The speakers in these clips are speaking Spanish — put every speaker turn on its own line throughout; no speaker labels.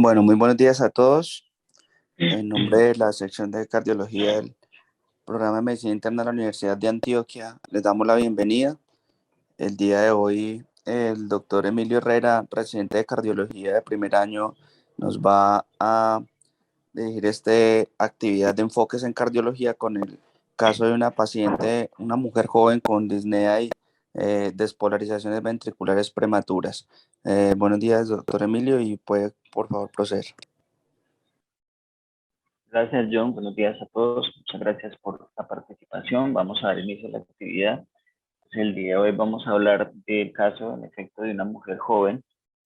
Bueno, muy buenos días a todos. En nombre de la sección de cardiología del programa de medicina interna de la Universidad de Antioquia, les damos la bienvenida. El día de hoy, el doctor Emilio Herrera, residente de cardiología de primer año, nos va a dirigir esta actividad de enfoques en cardiología con el caso de una paciente, una mujer joven con disnea y despolarizaciones ventriculares prematuras. Buenos días, doctor Emilio, y puede, por favor, proceder.
Gracias, John. Buenos días a todos. Muchas gracias por la participación. Vamos a dar inicio a la actividad. El día de hoy vamos a hablar del caso, en efecto, de una mujer joven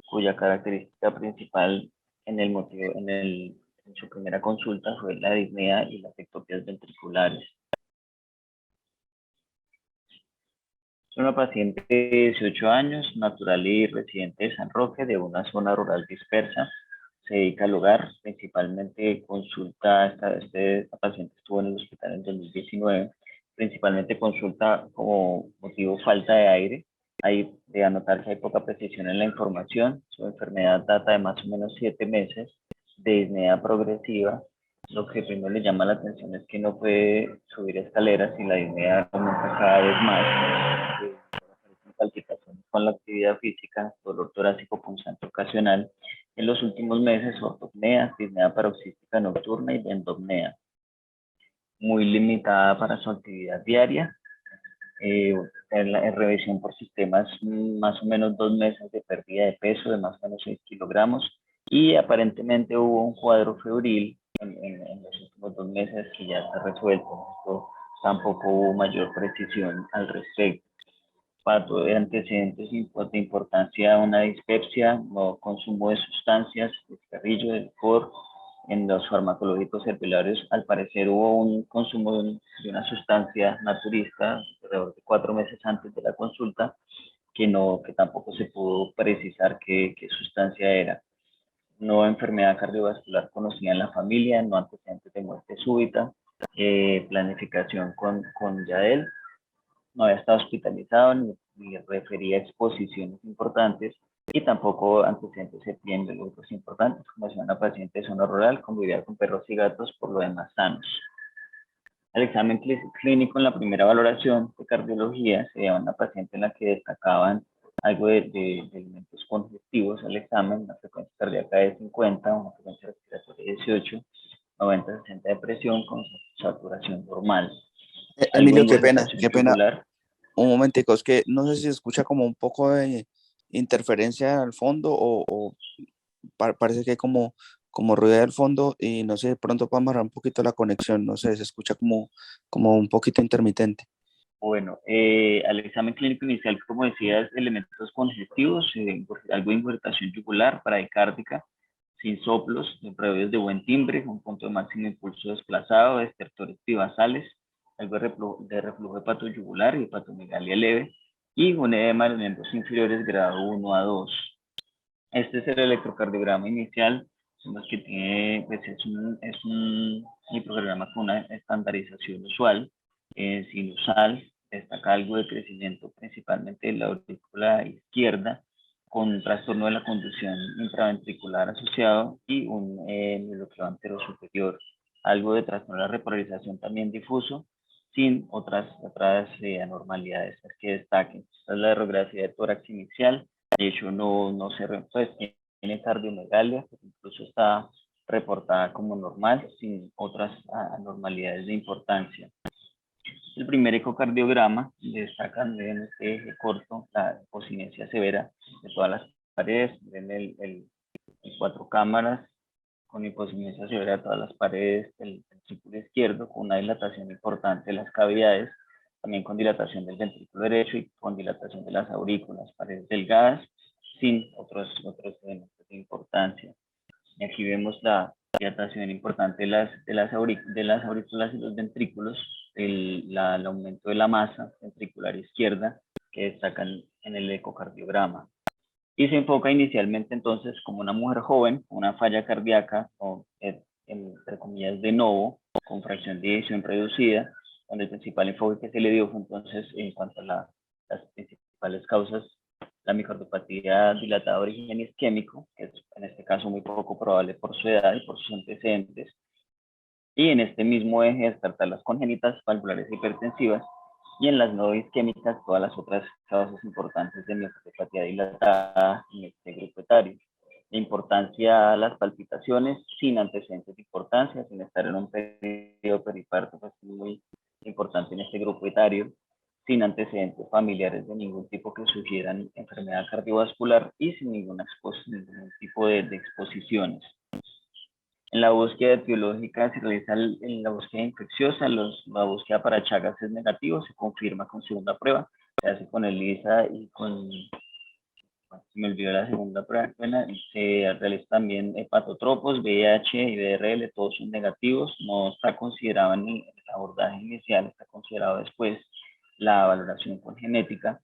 cuya característica principal en su primera consulta fue la disnea y las ectopías ventriculares. Es una paciente de 18 años, natural y residente de San Roque, de una zona rural dispersa. Se dedica al hogar, principalmente consulta, esta paciente estuvo en el hospital en 2019, principalmente consulta como motivo falta de aire. Hay de anotar que hay poca precisión en la información. Su enfermedad data de más o menos 7 meses de disnea progresiva. Lo que primero le llama la atención es que no puede subir escaleras y la disnea aumenta cada vez más. Palpitaciones con la actividad física, dolor torácico punzante ocasional. En los últimos meses, ortopnea, disnea paroxística nocturna y endopnea. Muy limitada para su actividad diaria. En revisión por sistemas, más o menos 2 meses de pérdida de peso de más o menos 6 kilogramos. Y aparentemente hubo un cuadro febril en los últimos 2 meses que ya está resuelto. Esto tampoco hubo mayor precisión al respecto. Pato de antecedentes de importancia, una dispepsia, no consumo de sustancias, descarrillo, del licor. En los farmacológicos herbolarios, al parecer hubo un consumo de una sustancia naturista alrededor de 4 meses antes de la consulta, que tampoco se pudo precisar qué sustancia era. No enfermedad cardiovascular conocida en la familia, no antecedentes de muerte súbita, planificación con YADEL, no había estado hospitalizado ni refería a exposiciones importantes y tampoco antecedentes epidemiológicos importantes, como si una paciente de zona rural convivía con perros y gatos, por lo demás sanos. El examen clínico en la primera valoración de cardiología se dio a una paciente en la que destacaban algo de elementos congestivos al examen, una frecuencia cardíaca de 50, una frecuencia respiratoria de 18, 90-60 de presión con saturación normal. Algo de
Emilio,
ingurgitación
qué pena,
yugular.
un momentico, es que no sé si se escucha como un poco de interferencia al fondo o parece que hay como ruido del fondo y no sé, de pronto para amarrar un poquito la conexión, no sé, se escucha como un poquito intermitente.
Bueno, al examen clínico inicial, como decías, elementos congestivos, algo de ingurgitación yugular, paradicárdica, sin soplos, previos de buen timbre, un punto de máximo impulso desplazado, estertores pivasales, algo de reflujo hepatoyugular y hepatomegalia leve, y un edema de los miembros inferiores grado 1 a 2. Este es el electrocardiograma inicial, los que tiene, pues es un micrograma con una estandarización usual, sinusal, destaca algo de crecimiento principalmente de la aurícula izquierda, con un trastorno de la conducción intraventricular asociado y un bloqueo anterior superior, algo de trastorno de la repolarización también difuso, sin otras anormalidades que destaquen. Esta es la radiografía de tórax inicial. De hecho, no se pues, tiene cardiomegalia, que incluso está reportada como normal, sin otras anormalidades de importancia. El primer ecocardiograma destaca en este eje corto la posinencia severa de todas las paredes, en 4 cámaras, con hiposinencia severa de todas las paredes del ventrículo izquierdo, con una dilatación importante de las cavidades, también con dilatación del ventrículo derecho y con dilatación de las aurículas, paredes delgadas, sin otros elementos de importancia. Y aquí vemos la dilatación importante de las aurículas y los ventrículos, el aumento de la masa ventricular izquierda que destacan en el ecocardiograma. Y se enfoca inicialmente entonces como una mujer joven, una falla cardíaca, o entre comillas de novo, con fracción de eyección reducida, donde el principal enfoque que se le dio fue entonces en cuanto a las principales causas la miocardiopatía dilatada de origen isquémico, que es en este caso muy poco probable por su edad y por sus antecedentes, y en este mismo eje descartar las congénitas valvulares hipertensivas, y en las no isquémicas todas las otras causas importantes de miocardiopatía dilatada en este grupo etario. La importancia de las palpitaciones sin antecedentes de importancia, sin estar en un periodo periparto, pues es muy importante en este grupo etario, sin antecedentes familiares de ningún tipo que sugieran enfermedad cardiovascular y sin ningún tipo de exposiciones. En la búsqueda etiológica se realiza en la búsqueda infecciosa, la búsqueda para Chagas es negativo, se confirma con segunda prueba, se hace con ELISA y con, se me olvidó la segunda prueba, bueno, se realiza también hepatotropos, VIH y VRL, todos son negativos, no está considerado en el abordaje inicial, está considerado después la valoración con genética,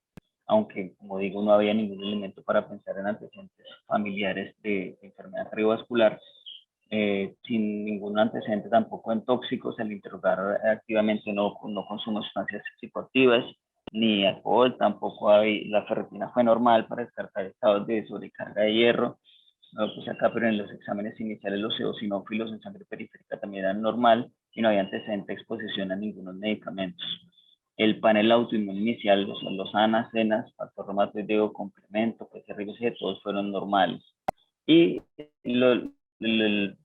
aunque como digo no había ningún elemento para pensar en antecedentes familiares de enfermedad cardiovascular. Sin ningún antecedente tampoco en tóxicos, al interrogar activamente no consumo sustancias psicoactivas ni alcohol, tampoco la ferritina fue normal para descartar estados de sobrecarga de hierro. No lo puse acá, pero en los exámenes iniciales los eosinófilos en sangre periférica también eran normal y no había antecedente de exposición a ningunos medicamentos. El panel autoinmune inicial, los ANA, CENAS, factor reumatoideo, complemento, PCR, todos fueron normales. Y el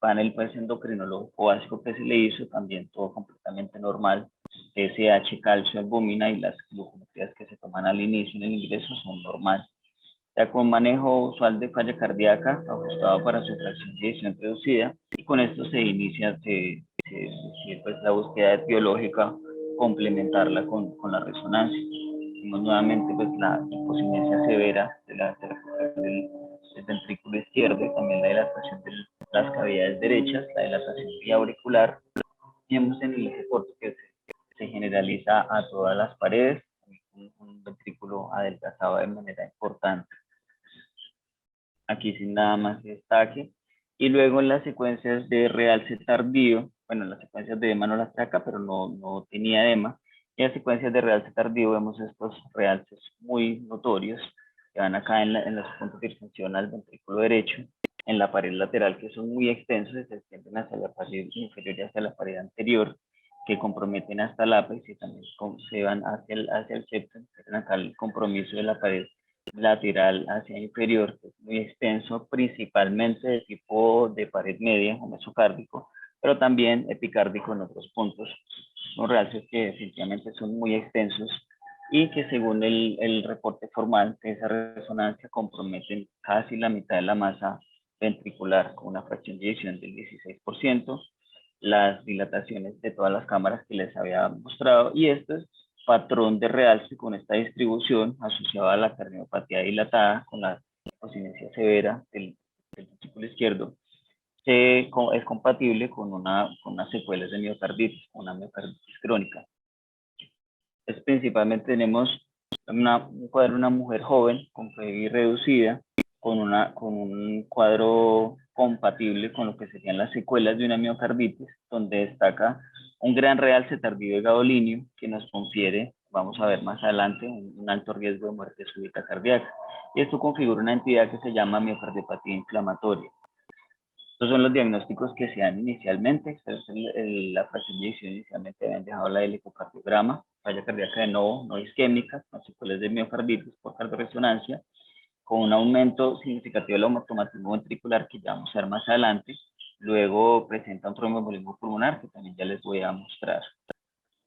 panel pues, endocrinológico básico que se le hizo, también todo completamente normal. TSH, calcio, albúmina y las glucometrías que se toman al inicio en el ingreso son normales. Ya con manejo usual de falla cardíaca, ajustado para su fracción de eyección reducida, y con esto se inicia pues, la búsqueda etiológica, complementarla con la resonancia. Vimos nuevamente pues, la hipocinesia severa del ventrículo izquierdo y también la dilatación de las cavidades derechas, la dilatación auricular. Vemos en el eje corto que se generaliza a todas las paredes, un ventrículo adelgazado de manera importante. Aquí sin nada más destaque. Y luego en las secuencias de realce tardío, bueno, las secuencias de edema no las traca, pero no tenía edema. Y en las secuencias de realce tardío vemos estos realces muy notorios, que van acá en los puntos de extensión al ventrículo derecho, en la pared lateral, que son muy extensos, se extienden hacia la pared inferior y hacia la pared anterior, que comprometen hasta el ápice y también se van hacia el septum, acá el compromiso de la pared lateral hacia inferior, que es muy extenso, principalmente de tipo de pared media o mesocárdico, pero también epicárdico en otros puntos. Son realces que definitivamente son muy extensos y que según el reporte formal de esa resonancia comprometen casi la mitad de la masa ventricular con una fracción de eyección del 16%, las dilataciones de todas las cámaras que les había mostrado, y esto es patrón de realce con esta distribución asociada a la cardiopatía dilatada con la hipocinesia severa del ventrículo izquierdo, es compatible con unas secuelas de miocarditis, una miocarditis crónica. Es principalmente tenemos un cuadro de una mujer joven con PVI reducida, con un cuadro compatible con lo que serían las secuelas de una miocarditis, donde destaca un gran realce tardío de gadolinio que nos confiere, vamos a ver más adelante, un alto riesgo de muerte súbita cardíaca. Y esto configura una entidad que se llama miocardiopatía inflamatoria. Estos son los diagnósticos que se dan inicialmente. La fracción de eyección inicialmente habían dejado la del ecocardiograma, falla cardíaca de no isquémica, con secuelas de miocarditis por cardioresonancia, con un aumento significativo del automatismo ventricular que ya vamos a ver más adelante. Luego presenta un tromboembolismo pulmonar que también ya les voy a mostrar.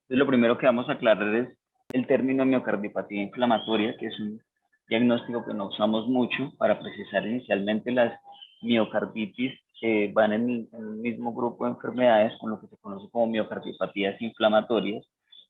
Entonces, lo primero que vamos a aclarar es el término miocardiopatía inflamatoria, que es un diagnóstico que no usamos mucho para precisar inicialmente las miocarditis que van en el mismo grupo de enfermedades con lo que se conoce como miocardiopatías inflamatorias,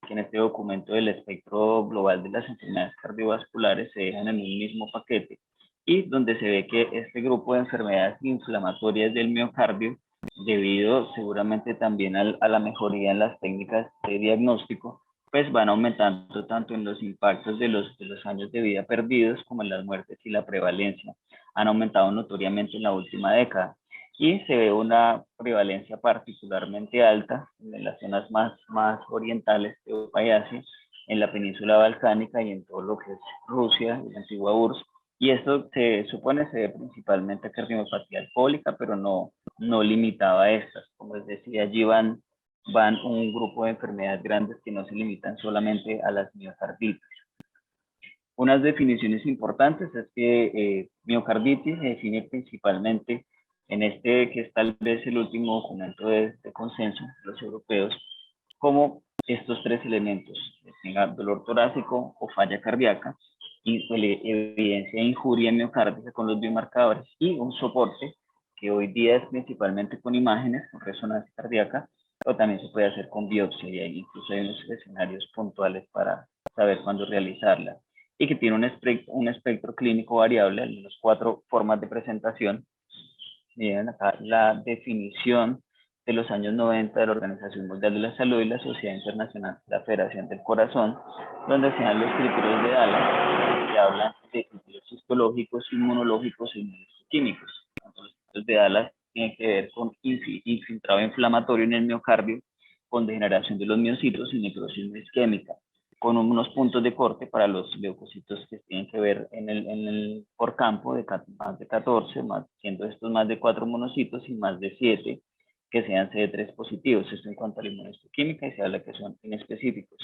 que en este documento del espectro global de las enfermedades cardiovasculares se dejan en un mismo paquete, y donde se ve que este grupo de enfermedades inflamatorias del miocardio, debido seguramente también a la mejoría en las técnicas de diagnóstico, pues van aumentando tanto en los impactos de los años de vida perdidos como en las muertes, y la prevalencia han aumentado notoriamente en la última década. Y se ve una prevalencia particularmente alta en las zonas más orientales de Europa y Asia, en la península balcánica y en todo lo que es Rusia, la antigua URSS. Y esto se supone se debe principalmente a cardiopatía alcohólica, pero no limitaba a estas. Como les decía, allí van un grupo de enfermedades grandes que no se limitan solamente a las miocarditis. Unas definiciones importantes es que miocarditis se define principalmente en este que es tal vez el último documento de consenso de los europeos, como estos tres elementos: tenga dolor torácico o falla cardíaca, y evidencia de injuria miocárdica con los biomarcadores, y un soporte que hoy día es principalmente con imágenes, con resonancia cardíaca, o también se puede hacer con biopsia, y ahí incluso hay unos escenarios puntuales para saber cuándo realizarla, y que tiene un espectro clínico variable, al menos 4 formas de presentación. Miren acá la definición de los años 90 de la Organización Mundial de la Salud y la Sociedad Internacional de la Federación del Corazón, donde se dan los criterios de Dallas, que hablan de criterios histológicos, inmunológicos e inmunoquímicos. Los criterios de Dallas tienen que ver con infiltrado inflamatorio en el miocardio, con degeneración de los miocitos y necrosis no isquémica, con unos puntos de corte para los leucocitos que tienen que ver por campo de más de 14, siendo estos más de 4 monocitos y más de 7 que sean CD3 positivos. Esto en cuanto a la inmunohistoquímica, y se habla que son inespecíficos.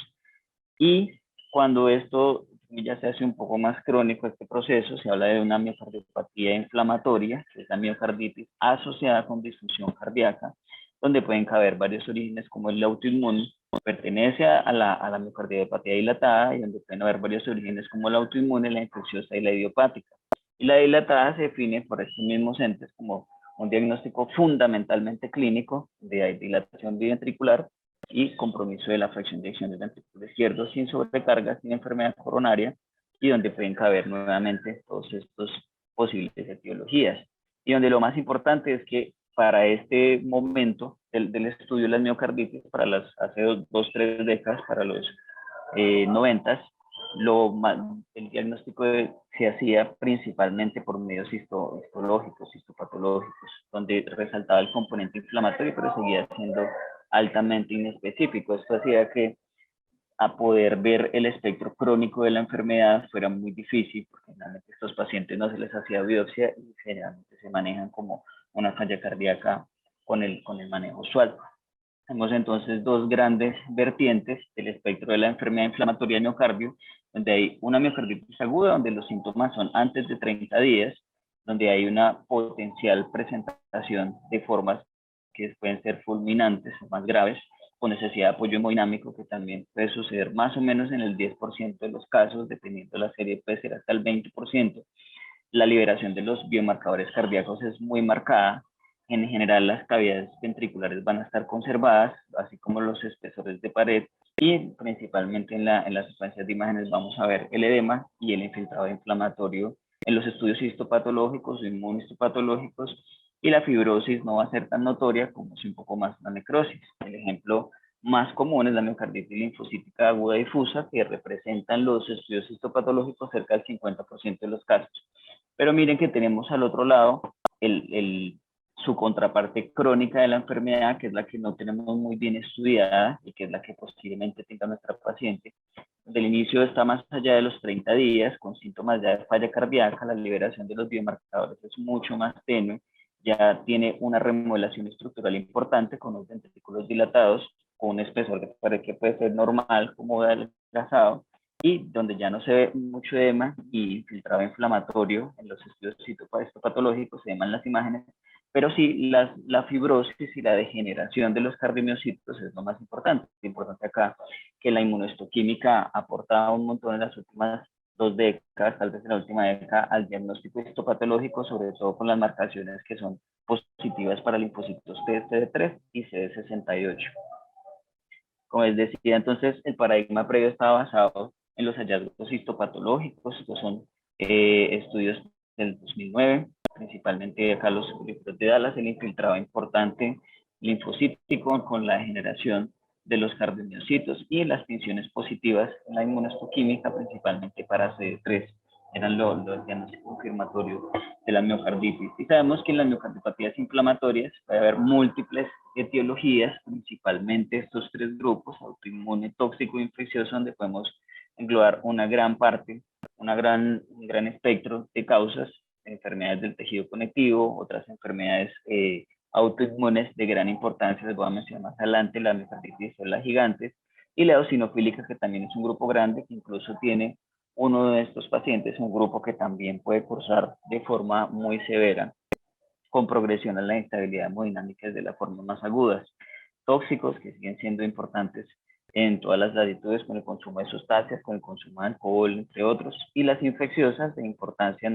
Y cuando esto ya se hace un poco más crónico, este proceso, se habla de una miocardiopatía inflamatoria, que es la miocarditis asociada con disfunción cardíaca, donde pueden caber varios orígenes, como el autoinmune, pertenece a la miocardiopatía dilatada, y donde pueden haber varios orígenes como la autoinmune, la infecciosa y la idiopática. Y la dilatada se define por estos mismos entes como un diagnóstico fundamentalmente clínico de dilatación biventricular y compromiso de la fracción de eyección del ventrículo izquierdo sin sobrecarga, sin enfermedad coronaria, y donde pueden caber nuevamente todos estos posibles etiologías. Y donde lo más importante es que para este momento del estudio de las miocarditis, para hace 2-3 décadas, para los 90, el diagnóstico se hacía principalmente por medios histológicos, histopatológicos, donde resaltaba el componente inflamatorio, pero seguía siendo altamente inespecífico. Esto hacía que a poder ver el espectro crónico de la enfermedad fuera muy difícil, porque generalmente a estos pacientes no se les hacía biopsia y generalmente se manejan como una falla cardíaca con el manejo usual. Tenemos entonces dos grandes vertientes del espectro de la enfermedad inflamatoria de miocardio, donde hay una miocarditis aguda, donde los síntomas son antes de 30 días, donde hay una potencial presentación de formas que pueden ser fulminantes o más graves, con necesidad de apoyo hemodinámico, que también puede suceder más o menos en el 10% de los casos, dependiendo de la serie puede ser hasta el 20%. La liberación de los biomarcadores cardíacos es muy marcada. En general, las cavidades ventriculares van a estar conservadas, así como los espesores de pared, y principalmente en las secuencias de imágenes vamos a ver el edema y el infiltrado inflamatorio en los estudios histopatológicos o inmunohistopatológicos, y la fibrosis no va a ser tan notoria como si un poco más la necrosis. El ejemplo más común es la miocarditis linfocítica aguda difusa, que representan los estudios histopatológicos cerca del 50% de los casos. Pero miren que tenemos al otro lado su contraparte crónica de la enfermedad, que es la que no tenemos muy bien estudiada y que es la que posiblemente tenga nuestra paciente. Del inicio está más allá de los 30 días, con síntomas ya de falla cardíaca, la liberación de los biomarcadores es mucho más tenue, ya tiene una remodelación estructural importante con los ventrículos dilatados, con un espesor de pared que puede ser normal, como adelgazado, y donde ya no se ve mucho edema y infiltrado inflamatorio en los estudios histopatológicos, se ven las imágenes, pero sí la fibrosis y la degeneración de los cardiomiocitos es lo más importante. Es importante acá que la inmunohistoquímica ha aportado un montón en las últimas 2 décadas, tal vez en la última década, al diagnóstico histopatológico, sobre todo con las marcaciones que son positivas para linfocitos CD3 y CD68. Como les decía, entonces el paradigma previo estaba basado en los hallazgos histopatológicos. Estos son estudios del 2009, principalmente acá los libros de Dallas, el infiltrado importante linfocítico con la degeneración de los cardiomiocitos y las tinciones positivas en la inmunohistoquímica, principalmente para CD3 eran los diagnósticos confirmatorios de la miocarditis. Y sabemos que en las miocardiopatía inflamatorias puede haber múltiples etiologías, principalmente estos tres grupos, autoinmune, tóxico e infeccioso, donde podemos englobar una gran parte, un gran espectro de causas, enfermedades del tejido conectivo, otras enfermedades autoinmunes de gran importancia, les voy a mencionar más adelante, la miocarditis o la gigante, y la eosinofílica, que también es un grupo grande, que incluso tiene uno de estos pacientes, un grupo que también puede cursar de forma muy severa, con progresión a la instabilidad hemodinámica de las formas más agudas. Tóxicos, que siguen siendo importantes en todas las latitudes, con el consumo de sustancias, con el consumo de alcohol, entre otros, y las infecciosas de importancia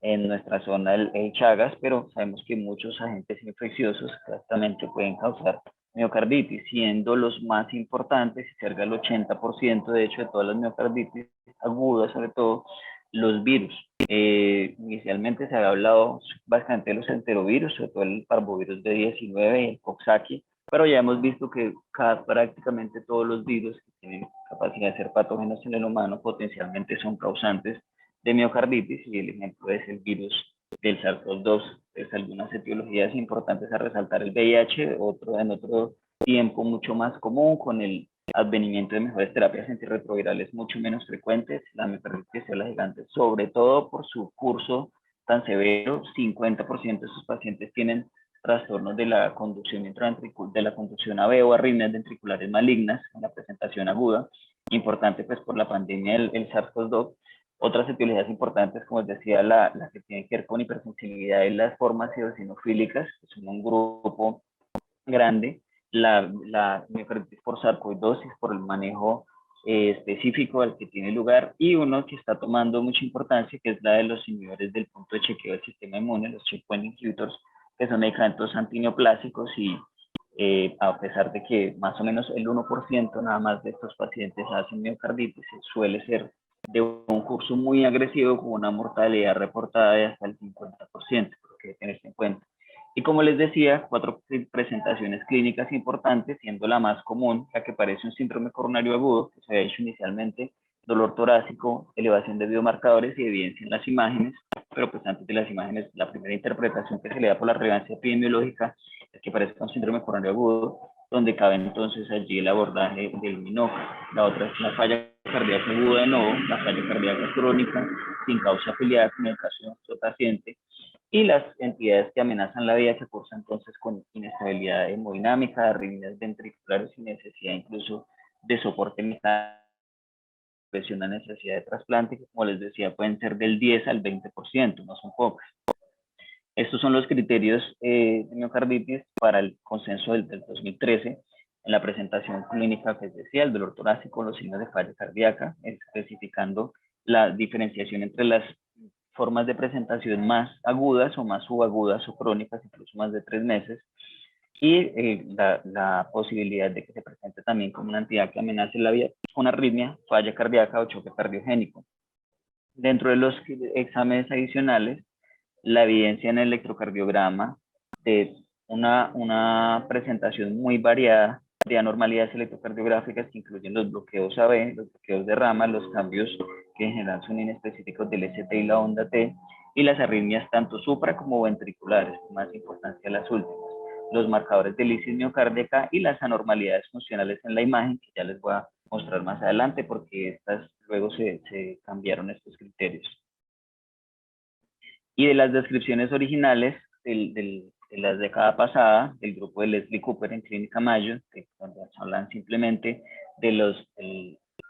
en nuestra zona el Chagas, pero sabemos que muchos agentes infecciosos exactamente pueden causar miocarditis, siendo los más importantes, y cerca del 80% de hecho de todas las miocarditis agudas, sobre todo los virus. Inicialmente se había hablado bastante de los enterovirus, sobre todo el parvovirus B19 y el Coxsackie, pero ya hemos visto que prácticamente todos los virus que tienen capacidad de ser patógenos en el humano potencialmente son causantes de miocarditis, y el ejemplo es el virus del SARS-CoV-2. Es algunas etiologías importantes a resaltar: el VIH, en otro tiempo mucho más común, con el advenimiento de mejores terapias antirretrovirales mucho menos frecuentes, la miocarditis la gigante, sobre todo por su curso tan severo. 50% de sus pacientes tienen trastornos de la conducción de la conducción AV o arritmias ventriculares malignas en la presentación aguda, importante pues por la pandemia del SARS-CoV-2. Otras etiologías importantes, como les decía, la que tiene que ver con hipersensibilidad y las formas eosinofílicas, que son un grupo grande, la miocarditis por sarcoidosis, por el manejo específico al que tiene lugar, y uno que está tomando mucha importancia, que es la de los inhibidores del punto de chequeo del sistema inmune, los checkpoint inhibitors, que son medicamentos antineoplásicos, y a pesar de que más o menos el 1% nada más de estos pacientes hacen miocarditis, suele ser de un curso muy agresivo, con una mortalidad reportada de hasta el 50%, que hay que tenerse en cuenta. Y como les decía, 4 presentaciones clínicas importantes, siendo la más común la que parece un síndrome coronario agudo, que se había hecho inicialmente: dolor torácico, elevación de biomarcadores y evidencia en las imágenes. Pero pues antes de las imágenes, la primera interpretación que se le da por la relevancia epidemiológica es que parece un síndrome coronario agudo, donde cabe entonces allí el abordaje del MINOC. La otra es la falla cardíaca aguda de nuevo, la falla cardíaca crónica sin causa afiliada, como en el caso de nuestro paciente, y las entidades que amenazan la vida, que cursan entonces con inestabilidad hemodinámica, arritmias ventriculares y necesidad incluso de soporte mecánico, una necesidad de trasplante, que como les decía pueden ser del 10 al 20%, no son pocas. Estos son los criterios de miocarditis para el consenso del 2013, en la presentación clínica que les decía: el dolor torácico, los signos de falla cardíaca, especificando la diferenciación entre las formas de presentación más agudas o más subagudas o crónicas, incluso más de 3 meses, y la posibilidad de que se presente también como una entidad que amenace la vida, una arritmia, falla cardíaca o choque cardiogénico. Dentro de los exámenes adicionales, la evidencia en el electrocardiograma de una presentación muy variada de anormalidades electrocardiográficas, que incluyen los bloqueos AB, los bloqueos de rama, los cambios que en general son inespecíficos del ST y la onda T, y las arritmias tanto supra como ventriculares, con más importancia las últimas, los marcadores de lisis miocárdica y las anormalidades funcionales en la imagen, que ya les voy a mostrar más adelante, porque estas luego se cambiaron estos criterios. Y de las descripciones originales de la década pasada, del grupo de Leslie Cooper en Clínica Mayo, que hablan simplemente de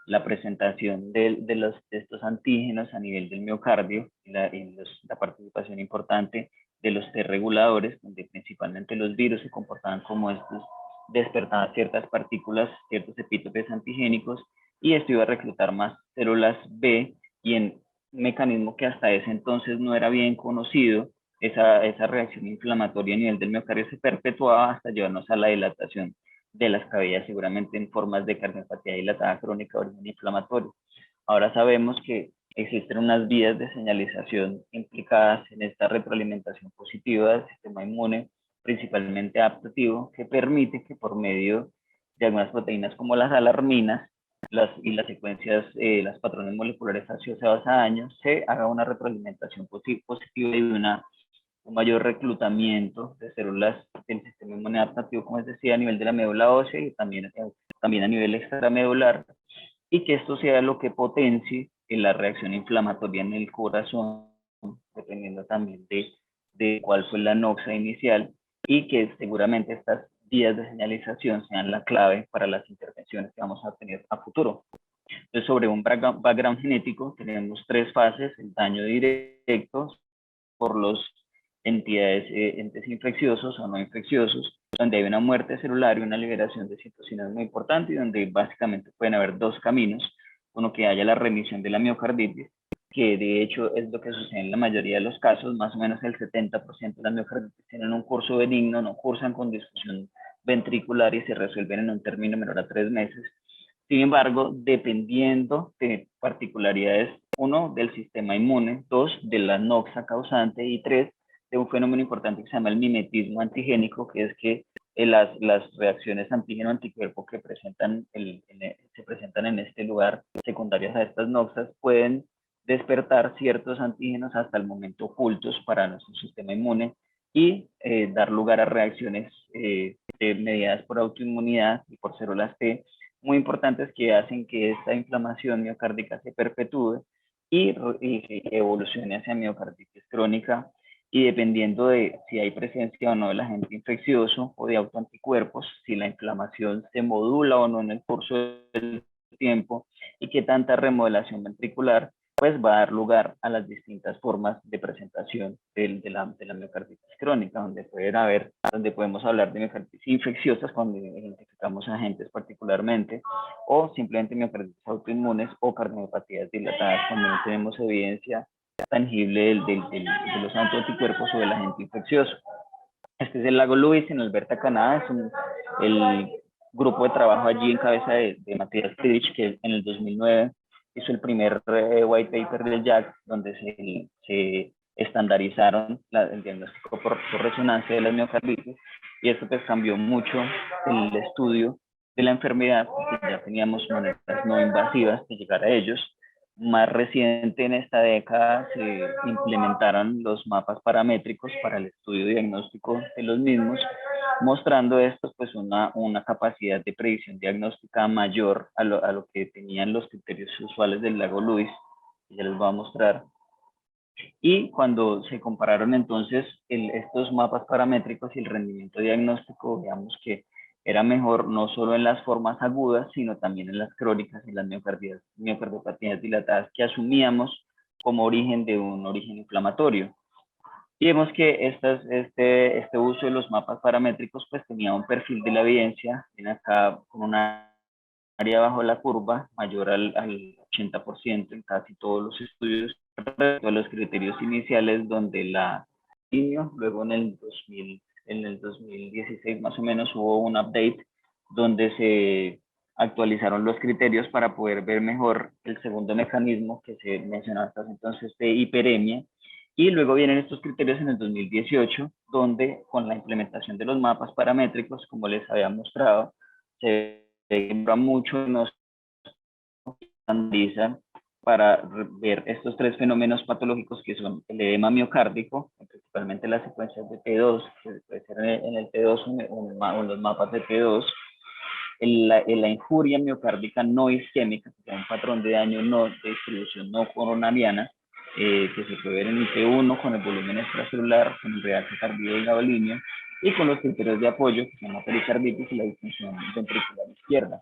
la presentación de estos antígenos a nivel del miocardio, y la participación importante de los T reguladores, donde principalmente los virus se comportaban como estos, despertaban ciertas partículas, ciertos epítopes antigénicos, y esto iba a reclutar más células B, y en mecanismo que hasta ese entonces no era bien conocido, esa reacción inflamatoria a nivel del miocardio se perpetuaba hasta llevarnos a la dilatación de las cavidades, seguramente en formas de cardiopatía dilatada crónica de origen inflamatorio. Ahora sabemos que existen unas vías de señalización implicadas en esta retroalimentación positiva del sistema inmune, principalmente adaptativo, que permite que por medio de algunas proteínas como las alarminas y las secuencias, las patrones moleculares asociados a daños, se haga una retroalimentación positiva y un mayor reclutamiento de células del sistema inmune adaptativo, como les decía, a nivel de la médula ósea y también a nivel extramedular, y que esto sea lo que potencie la reacción inflamatoria en el corazón, dependiendo también de cuál fue la noxa inicial, y que seguramente estas vías de señalización sean la clave para las intervenciones que vamos a tener a futuro. Entonces, sobre un background genético, tenemos tres fases: el daño directo por los entes infecciosos o no infecciosos, donde hay una muerte celular y una liberación de citocinas muy importante, y donde básicamente pueden haber dos caminos: uno, que haya la remisión de la miocarditis, que de hecho es lo que sucede en la mayoría de los casos. Más o menos el 70% de las miocarditis tienen un curso benigno, no cursan con disfunción ventricular y se resuelven en un término menor a 3 meses. Sin embargo, dependiendo de particularidades: uno, del sistema inmune; dos, de la noxa causante; y tres, de un fenómeno importante que se llama el mimetismo antigénico, que es que las reacciones antígeno-anticuerpo que se presentan en este lugar, secundarias a estas noxas, pueden despertar ciertos antígenos hasta el momento ocultos para nuestro sistema inmune y dar lugar a reacciones mediadas por autoinmunidad y por células T, muy importantes, que hacen que esta inflamación miocárdica se perpetúe y evolucione hacia miocarditis crónica. Y dependiendo de si hay presencia o no del agente infeccioso o de autoanticuerpos, si la inflamación se modula o no en el curso del tiempo, y qué tanta remodelación ventricular, pues va a dar lugar a las distintas formas de presentación de la miocarditis crónica, donde podemos hablar de miocarditis infecciosas cuando identificamos agentes particularmente, o simplemente miocarditis autoinmunes o cardiomiopatías dilatadas cuando no tenemos evidencia tangible de los autoanticuerpos o del agente infeccioso. Este es el lago Lewis en Alberta, Canadá. El grupo de trabajo allí en cabeza de Matthias Friedrich, que en el 2009 hizo el primer white paper del JAK, donde se estandarizaron el diagnóstico por resonancia de las miocarditis, y esto pues cambió mucho el estudio de la enfermedad, porque ya teníamos maneras no invasivas de llegar a ellos. Más reciente, en esta década, se implementaron los mapas paramétricos para el estudio diagnóstico de los mismos, mostrando estos pues una capacidad de predicción diagnóstica mayor a lo que tenían los criterios usuales del lago Lewis, que ya les voy a mostrar. Y cuando se compararon entonces estos mapas paramétricos y el rendimiento diagnóstico, veamos que era mejor no solo en las formas agudas, sino también en las crónicas y las miocardiopatías dilatadas, que asumíamos como origen de un origen inflamatorio. Y vemos que este uso de los mapas paramétricos pues tenía un perfil de la evidencia, en acá con una área bajo la curva mayor al 80% en casi todos los estudios, respecto a los criterios iniciales, donde luego en el 2016 más o menos hubo un update donde se actualizaron los criterios para poder ver mejor el segundo mecanismo que se mencionaba hasta entonces, de hiperemia. Y luego vienen estos criterios en el 2018, donde con la implementación de los mapas paramétricos, como les había mostrado, se demora mucho, nos analizan para ver estos tres fenómenos patológicos, que son el edema miocárdico, principalmente las secuencias de T2, que puede ser en el T2 o en los mapas de T2, la injuria miocárdica no isquémica, que es un patrón de daño de distribución no coronariana, que se puede ver en el T1 con el volumen extracelular, con el realce cardíaco y gabalinio, y con los criterios de apoyo, que son la pericarditis y la disfunción ventricular izquierda.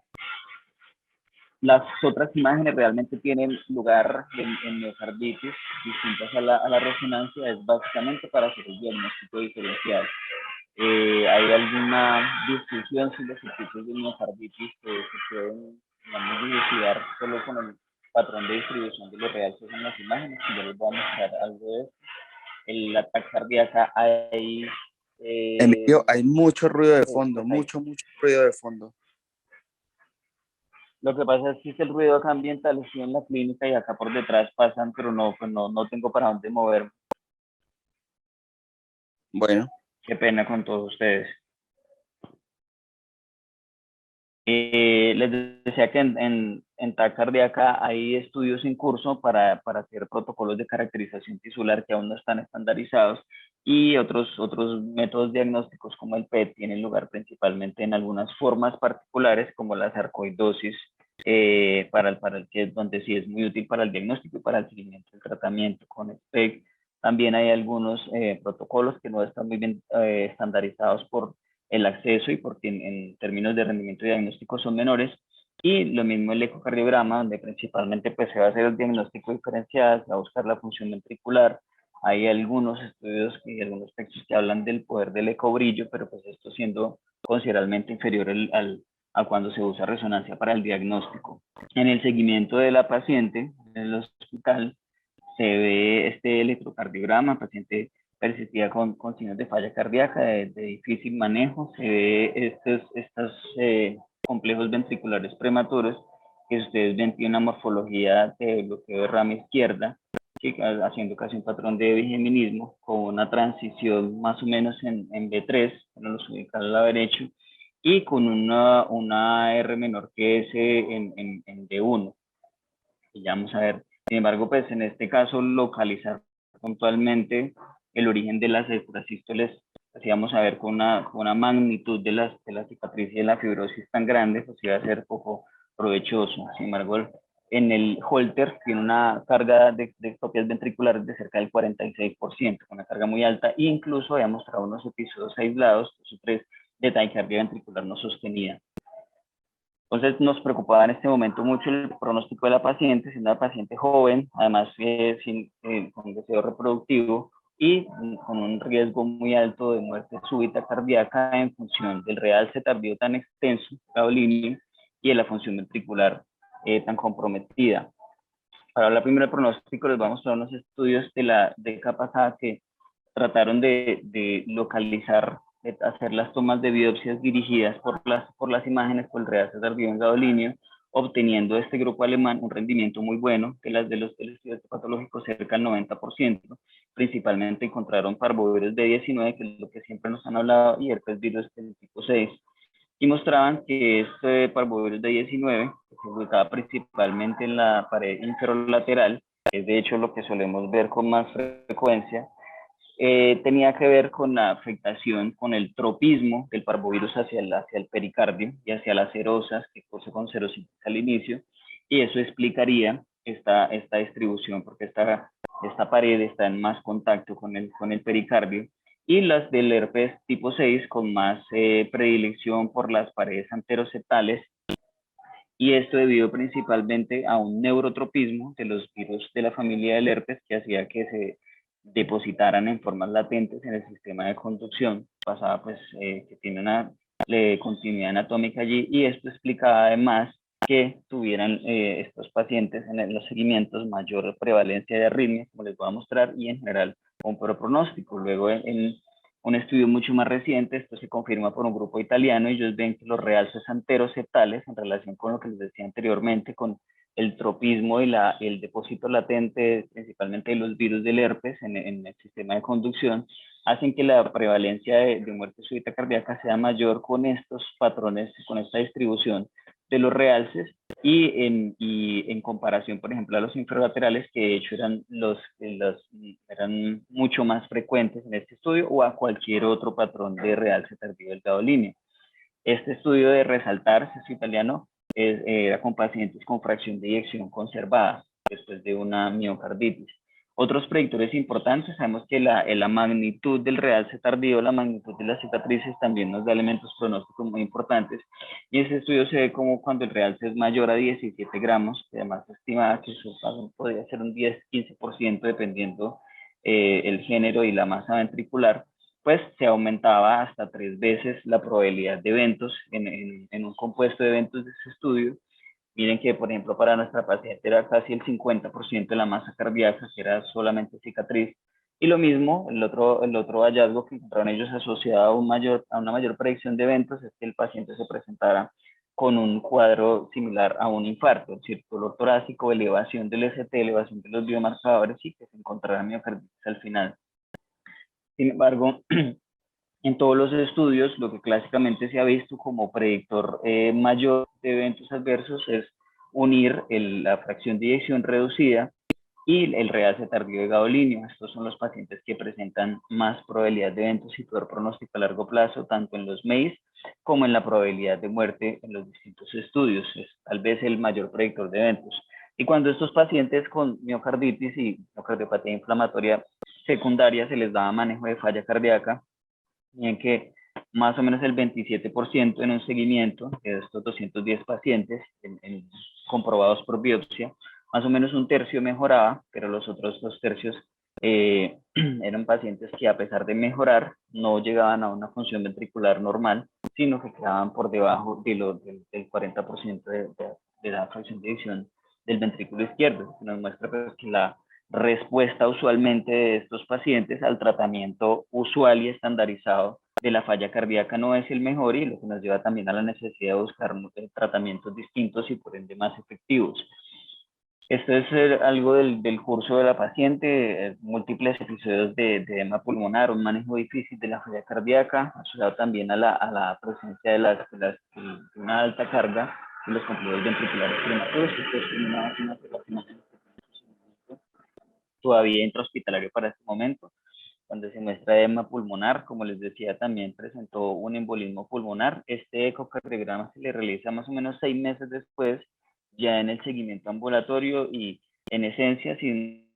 Las otras imágenes realmente tienen lugar en miocarditis distintas a la resonancia, es básicamente para hacer el diagnóstico diferencial. Hay alguna discusión si los circuitos de miocarditis que se pueden, digamos, dilucidar solo con el patrón de distribución de los realces en las imágenes, y yo les voy a mostrar algo de eso. En la ataque cardíaca hay...
Emilio, hay mucho ruido de fondo, mucho ruido de fondo.
Lo que pasa es que el ruido acá ambiental estoy en la clínica y acá por detrás pasan, pero no tengo para dónde moverme.
Bueno.
Qué pena con todos ustedes. Les decía que en en TAC cardíaca hay estudios en curso para hacer protocolos de caracterización tisular que aún no están estandarizados, y otros métodos diagnósticos como el PET tienen lugar principalmente en algunas formas particulares como la sarcoidosis, para el que es donde sí es muy útil para el diagnóstico y para el seguimiento del tratamiento con el PEC. También hay algunos protocolos que no están muy bien estandarizados por el acceso y porque en términos de rendimiento diagnóstico son menores. Y lo mismo el ecocardiograma, donde principalmente pues, se va a hacer el diagnóstico diferencial, se va a buscar la función ventricular. Hay algunos estudios y algunos textos que hablan del poder del ecobrillo, pero pues esto siendo considerablemente inferior a cuando se usa resonancia para el diagnóstico. En el seguimiento de la paciente en el hospital se ve este electrocardiograma, paciente persistía con signos de falla cardíaca, de difícil manejo, se ve estos complejos ventriculares prematuros, que ustedes ven tiene una morfología de bloqueo de rama izquierda, haciendo casi un patrón de bigeminismo, con una transición más o menos en B3, bueno, los ubican al lado derecho, y con una R menor que S en D1. Y ya vamos a ver. Sin embargo, pues en este caso, localizar puntualmente el origen de las extrasístoles, así vamos a ver con una magnitud de la cicatriz y de la fibrosis tan grande, pues iba a ser poco provechoso. Sin embargo, en el Holter tiene una carga de ectopias ventriculares de cerca del 46%, con una carga muy alta, e incluso había mostrado unos episodios aislados, 2 o 3, de taquicardia ventricular no sostenida. Entonces nos preocupaba en este momento mucho el pronóstico de la paciente, siendo una paciente joven, además con deseo reproductivo y con un riesgo muy alto de muerte súbita cardíaca en función del realce tardío tan extenso, gadolinio, y de la función ventricular tan comprometida. Para hablar primero del pronóstico, les vamos a mostrar unos estudios de la década pasada que trataron de localizar, de hacer las tomas de biopsias dirigidas por las imágenes por el realce tardío en gadolinio, obteniendo este grupo alemán un rendimiento muy bueno, que las de los estudios patológicos cerca del 90%. Principalmente encontraron parvovirus D19, que es lo que siempre nos han hablado, y herpes virus del tipo 6. Y mostraban que este parvovirus D19, que se ubicaba principalmente en la pared inferolateral, que es de hecho lo que solemos ver con más frecuencia, tenía que ver con la afectación, con el tropismo del parvovirus hacia el pericardio y hacia las serosas, que cursa con serositis al inicio, y eso explicaría esta distribución, porque esta pared está en más contacto con el pericardio, y las del herpes tipo 6 con más predilección por las paredes anteroseptales, y esto debido principalmente a un neurotropismo de los virus de la familia del herpes que hacía que se depositaran en formas latentes en el sistema de conducción, pasaba pues que tiene una continuidad anatómica allí, y esto explicaba además que tuvieran estos pacientes en los seguimientos mayor prevalencia de arritmias, como les voy a mostrar, y en general un peor pronóstico. Luego en un estudio mucho más reciente, esto se confirma por un grupo italiano, y ellos ven que los realces anteroseptales, en relación con lo que les decía anteriormente, con el tropismo y el depósito latente, principalmente de los virus del herpes en el sistema de conducción, hacen que la prevalencia de muerte súbita cardíaca sea mayor con estos patrones, con esta distribución de los realces, y en comparación, por ejemplo, a los inferolaterales, que de hecho eran mucho más frecuentes en este estudio, o a cualquier otro patrón de realce tardío del gadolinio. Este estudio de resaltar, es italiano, era con pacientes con fracción de eyección conservada después de una miocarditis. Otros predictores importantes, sabemos que la magnitud del realce tardío, la magnitud de las cicatrices también nos da elementos pronósticos muy importantes, y ese estudio se ve como cuando el realce es mayor a 17 gramos, que además se estima que su paso podría ser un 10-15% dependiendo el género y la masa ventricular, pues se aumentaba hasta 3 veces la probabilidad de eventos en un compuesto de eventos de ese estudio. Miren que, por ejemplo, para nuestra paciente era casi el 50% de la masa cardíaca, que era solamente cicatriz. Y lo mismo, el otro hallazgo que encontraron ellos asociado a una mayor predicción de eventos es que el paciente se presentara con un cuadro similar a un infarto, es decir, dolor torácico, elevación del ST, elevación de los biomarcadores, y que se encontrara miocarditis al final. Sin embargo, en todos los estudios, lo que clásicamente se ha visto como predictor mayor de eventos adversos es unir la fracción de eyección reducida y el realce tardío de gadolinio. Estos son los pacientes que presentan más probabilidad de eventos y peor pronóstico a largo plazo, tanto en los MACE como en la probabilidad de muerte en los distintos estudios. Es tal vez el mayor predictor de eventos. Y cuando estos pacientes con miocarditis y miocardiopatía inflamatoria secundaria se les daba manejo de falla cardíaca, en que más o menos el 27% en un seguimiento de estos 210 pacientes comprobados por biopsia, más o menos un tercio mejoraba, pero los otros 2 tercios eran pacientes que a pesar de mejorar no llegaban a una función ventricular normal, sino que quedaban por debajo del 40% de la fracción de eyección del ventrículo izquierdo. Nos muestra pues, que la respuesta usualmente de estos pacientes al tratamiento usual y estandarizado de la falla cardíaca no es el mejor, y lo que nos lleva también a la necesidad de buscar tratamientos distintos y por ende más efectivos. Esto es algo del curso de la paciente, múltiples episodios de edema pulmonar, un manejo difícil de la falla cardíaca, asociado también a la presencia de una alta carga de los complejos ventriculares prematuros. Esto es una todavía intrahospitalario para este momento, cuando se muestra edema pulmonar. Como les decía, también presentó un embolismo pulmonar. Este ecocardiograma se le realiza más o menos 6 meses después, ya en el seguimiento ambulatorio, y en esencia, sin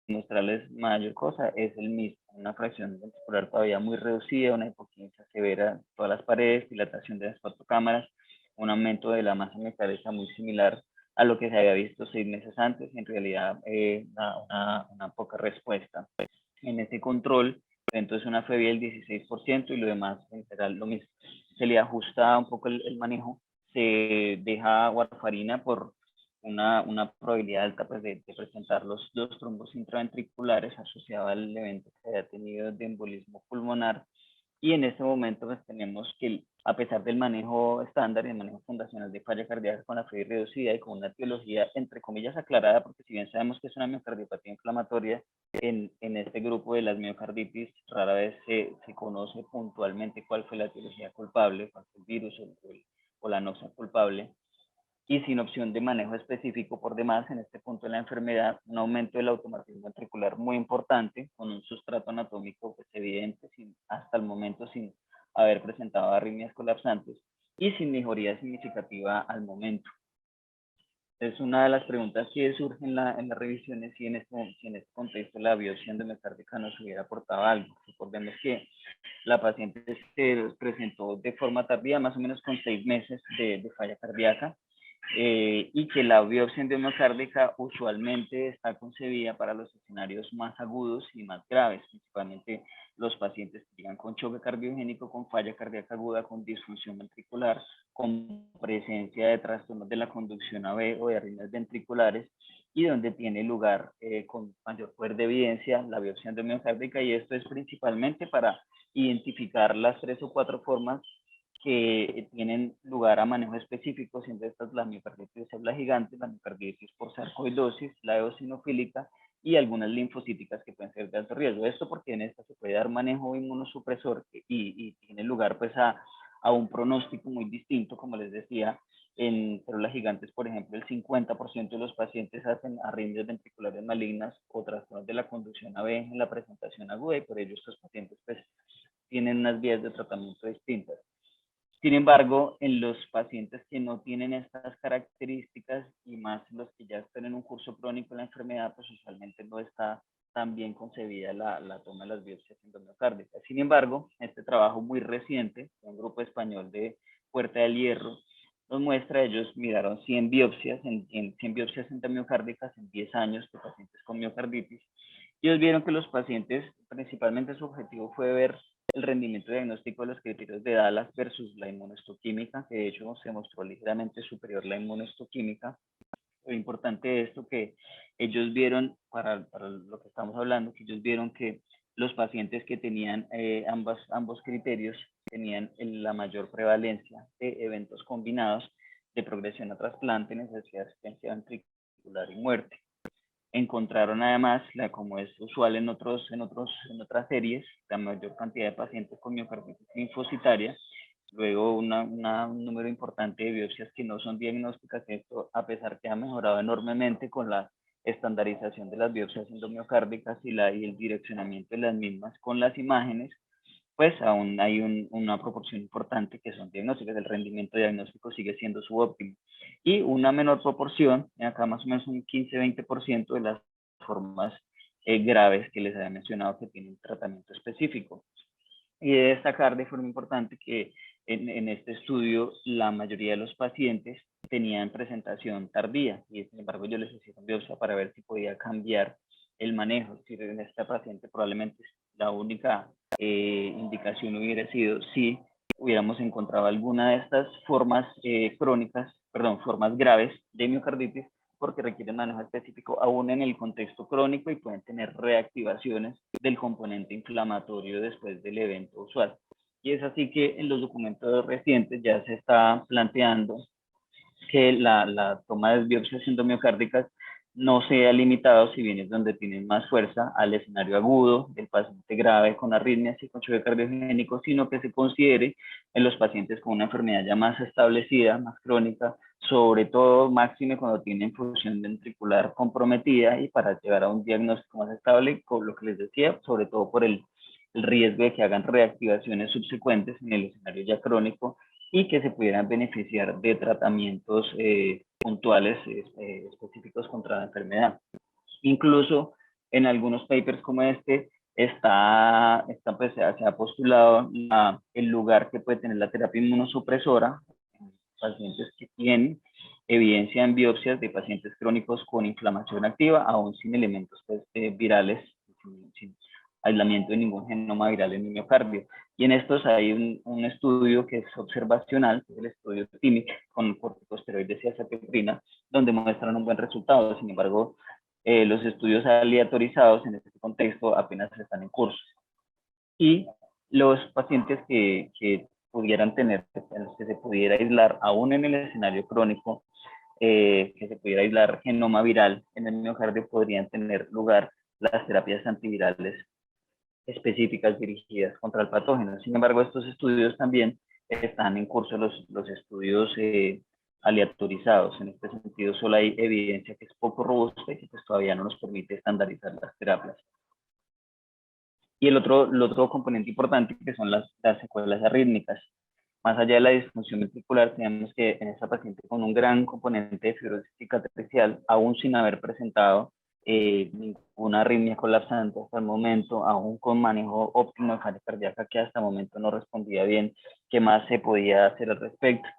mostrarles mayor cosa, es el mismo. Una fracción ventricular todavía muy reducida, una hipoquimia severa en todas las paredes, dilatación de las 4 cámaras, un aumento de la masa metálica muy similar a lo que se había visto 6 meses antes, y en realidad una poca respuesta. En ese control, entonces una FEBI del 16% y lo demás en general lo mismo. Se le ajusta un poco el manejo, se deja warfarina por una probabilidad alta pues, de presentar los trombos intraventriculares asociados al evento que haya tenido de embolismo pulmonar. Y en este momento pues, tenemos que, a pesar del manejo estándar y el manejo fundacional de falla cardíaca con la FEBI reducida y con una etiología entre comillas aclarada, porque si bien sabemos que es una miocardiopatía inflamatoria, en este grupo de las miocarditis rara vez se conoce puntualmente cuál fue la etiología culpable, cuál fue el virus o la noxa culpable, y sin opción de manejo específico por demás en este punto de la enfermedad, un aumento del automatismo ventricular muy importante, con un sustrato anatómico pues, evidente, hasta el momento sin haber presentado arritmias colapsantes, y sin mejoría significativa al momento. Es una de las preguntas que surgen en las revisiones, si en este contexto la biopsia endocárdica nos hubiera aportado algo. Recordemos que la paciente se presentó de forma tardía, más o menos con 6 meses de falla cardíaca, y que la biopsia endocárdica usualmente está concebida para los escenarios más agudos y más graves, principalmente los pacientes que llegan con choque cardiogénico, con falla cardíaca aguda, con disfunción ventricular, con presencia de trastornos de la conducción AV o de arritmias ventriculares, y donde tiene lugar con mayor poder de evidencia la biopsia endomiocárdica, y esto es principalmente para identificar las 3 o 4 formas que tienen lugar a manejo específico, siendo estas la miocarditis de célula gigante, la miocarditis por sarcoidosis, la eosinofílica y algunas linfocíticas que pueden ser de alto riesgo. Esto porque en esta se puede dar manejo inmunosupresor y tiene lugar pues a un pronóstico muy distinto, como les decía. En células gigantes, por ejemplo, el 50% de los pacientes hacen arritmias ventriculares malignas o trastornos de la conducción AV en la presentación aguda, y por ello estos pacientes pues, tienen unas vías de tratamiento distintas. Sin embargo, en los pacientes que no tienen estas características, y más los que ya están en un curso crónico de la enfermedad, pues usualmente no está tan bien concebida la toma de las biopsias endomiocárdicas. Sin embargo, este trabajo muy reciente, un grupo español de Puerta del Hierro, nos muestra, ellos miraron 100 biopsias, 100 biopsias endomiocárdicas en 10 años de pacientes con miocarditis, y ellos vieron que los pacientes, principalmente su objetivo fue ver el rendimiento diagnóstico de los criterios de Dallas versus la inmunohistoquímica, que de hecho se mostró ligeramente superior la inmunohistoquímica. Lo importante de esto que ellos vieron, para lo que estamos hablando, que ellos vieron que los pacientes que tenían ambos criterios tenían la mayor prevalencia de eventos combinados de progresión a trasplante, necesidad de asistencia ventricular y muerte. Encontraron además, como es usual en otras series, la mayor cantidad de pacientes con miocarditis linfocitaria, luego un número importante de biopsias que no son diagnósticas. Esto, a pesar que ha mejorado enormemente con la estandarización de las biopsias endomiocárdicas y el direccionamiento de las mismas con las imágenes, pues aún hay una proporción importante que son diagnósticas. El rendimiento diagnóstico sigue siendo subóptimo. Y una menor proporción, acá más o menos un 15-20% de las formas graves que les había mencionado que tienen tratamiento específico. Y de destacar de forma importante que en este estudio la mayoría de los pacientes tenían presentación tardía y sin embargo yo les hice biopsia para ver si podía cambiar el manejo. Si en esta paciente probablemente la única indicación hubiera sido si hubiéramos encontrado alguna de estas formas formas graves de miocarditis, porque requieren manejo específico aún en el contexto crónico y pueden tener reactivaciones del componente inflamatorio después del evento usual. Y es así que en los documentos recientes ya se está planteando que la toma de biopsias endomiocárdicas no sea limitado, si bien es donde tienen más fuerza, al escenario agudo del paciente grave con arritmias y con choque cardiogénico, sino que se considere en los pacientes con una enfermedad ya más establecida, más crónica, sobre todo máxime cuando tienen función ventricular comprometida, y para llegar a un diagnóstico más estable, con lo que les decía, sobre todo por el riesgo de que hagan reactivaciones subsecuentes en el escenario ya crónico y que se pudieran beneficiar de tratamientos puntuales específicos contra la enfermedad. Incluso en algunos papers como este, pues, se ha postulado el lugar que puede tener la terapia inmunosupresora en pacientes que tienen evidencia en biopsias de pacientes crónicos con inflamación activa, aún sin elementos pues, virales, sin aislamiento de ningún genoma viral en el miocardio. Y en estos hay un estudio que es observacional, que es el estudio TIMIC, con corticosteroides y azathioprina, donde muestran un buen resultado. Sin embargo, los estudios aleatorizados en este contexto apenas están en curso. Y los pacientes que pudieran tener, en los que se pudiera aislar, aún en el escenario crónico, que se pudiera aislar genoma viral en el miocardio, podrían tener lugar las terapias antivirales específicas dirigidas contra el patógeno. Sin embargo, estos estudios también están en curso, los estudios aleatorizados. En este sentido, solo hay evidencia que es poco robusta y que pues, todavía no nos permite estandarizar las terapias. Y el otro componente importante que son las secuelas arrítmicas. Más allá de la disfunción ventricular, tenemos que en esta paciente con un gran componente de fibrosis cicatricial, aún sin haber presentado ninguna arritmia colapsante hasta el momento, aún con manejo óptimo de falla cardíaca que hasta el momento no respondía bien, ¿qué más se podía hacer al respecto?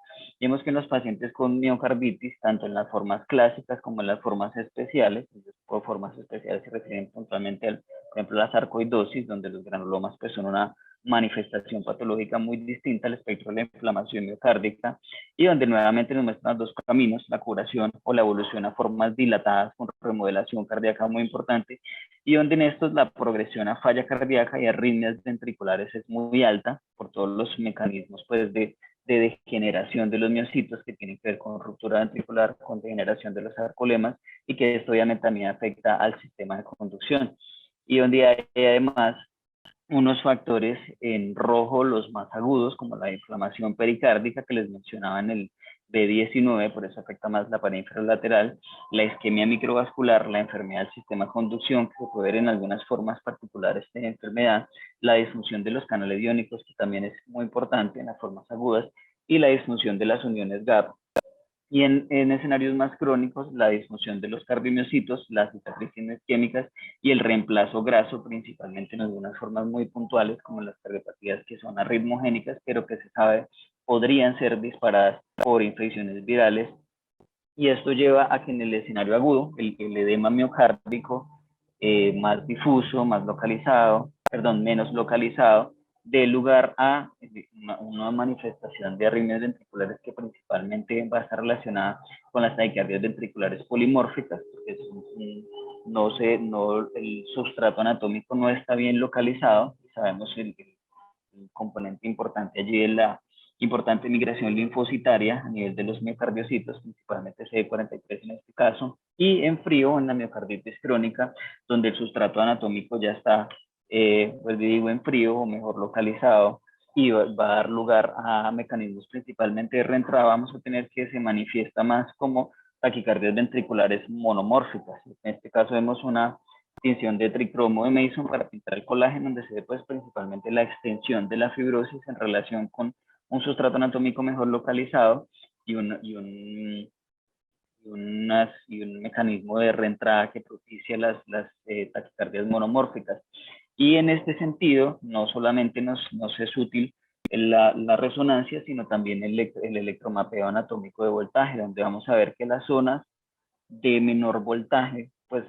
Vemos que en los pacientes con miocarditis, tanto en las formas clásicas como en las formas especiales, por formas especiales se refieren puntualmente al, por ejemplo, la sarcoidosis, donde los granulomas pues, son una manifestación patológica muy distinta al espectro de la inflamación miocárdica, y donde nuevamente nos muestran dos caminos: la curación o la evolución a formas dilatadas con remodelación cardíaca muy importante, y donde en estos la progresión a falla cardíaca y arritmias ventriculares es muy alta por todos los mecanismos pues, de degeneración de los miocitos que tienen que ver con ruptura ventricular, con degeneración de los sarcolemas, y que esto obviamente también afecta al sistema de conducción. Y donde hay además unos factores en rojo, los más agudos, como la inflamación pericárdica que les mencionaba en el B19, por eso afecta más la pared infralateral, la isquemia microvascular, la enfermedad del sistema de conducción, que se puede ver en algunas formas particulares de enfermedad, la disfunción de los canales iónicos, que también es muy importante en las formas agudas, y la disfunción de las uniones GAP. Y en escenarios más crónicos, la disfunción de los cardiomiocitos, las cicatrices isquémicas y el reemplazo graso, principalmente en algunas formas muy puntuales, como las cardiopatías que son arritmogénicas, pero que se sabe podrían ser disparadas por infecciones virales. Y esto lleva a que en el escenario agudo, el edema miocárdico más difuso, más localizado, perdón, menos localizado, dé lugar a una manifestación de arritmias ventriculares que principalmente va a estar relacionada con las taquicardias ventriculares polimórficas, porque el sustrato anatómico no está bien localizado. Sabemos el componente importante allí es la importante migración linfocitaria a nivel de los miocardiocitos, principalmente CD43 en este caso, y en frío, en la miocarditis crónica, donde el sustrato anatómico ya está, pues digo, en frío o mejor localizado, y va a dar lugar a mecanismos principalmente de reentrada. Vamos a tener que se manifiesta más como taquicardias ventriculares monomórficas. En este caso vemos una tinción de tricromo de Mason para pintar el colágeno, donde se ve pues principalmente la extensión de la fibrosis en relación con un sustrato anatómico mejor localizado y un mecanismo de reentrada que propicia las taquicardias monomórficas. Y en este sentido, no solamente nos es útil la resonancia, sino también el electromapeo anatómico de voltaje, donde vamos a ver que las zonas de menor voltaje, pues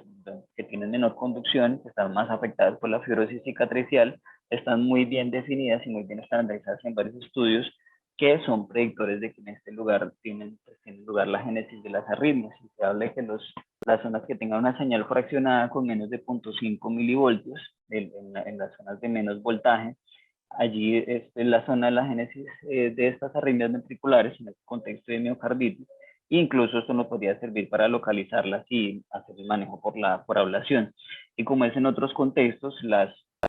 que tienen menor conducción, que están más afectadas por la fibrosis cicatricial, están muy bien definidas y muy bien estandarizadas en varios estudios que son predictores de que en este lugar tiene lugar la génesis de las arritmias. Y se habla de que las zonas que tengan una señal fraccionada con menos de 0.5 milivoltios en las zonas de menos voltaje, allí es la zona de la génesis de estas arritmias ventriculares en el contexto de miocarditis. Incluso esto nos podría servir para localizarlas y hacer el manejo por ablación. Y como es en otros contextos,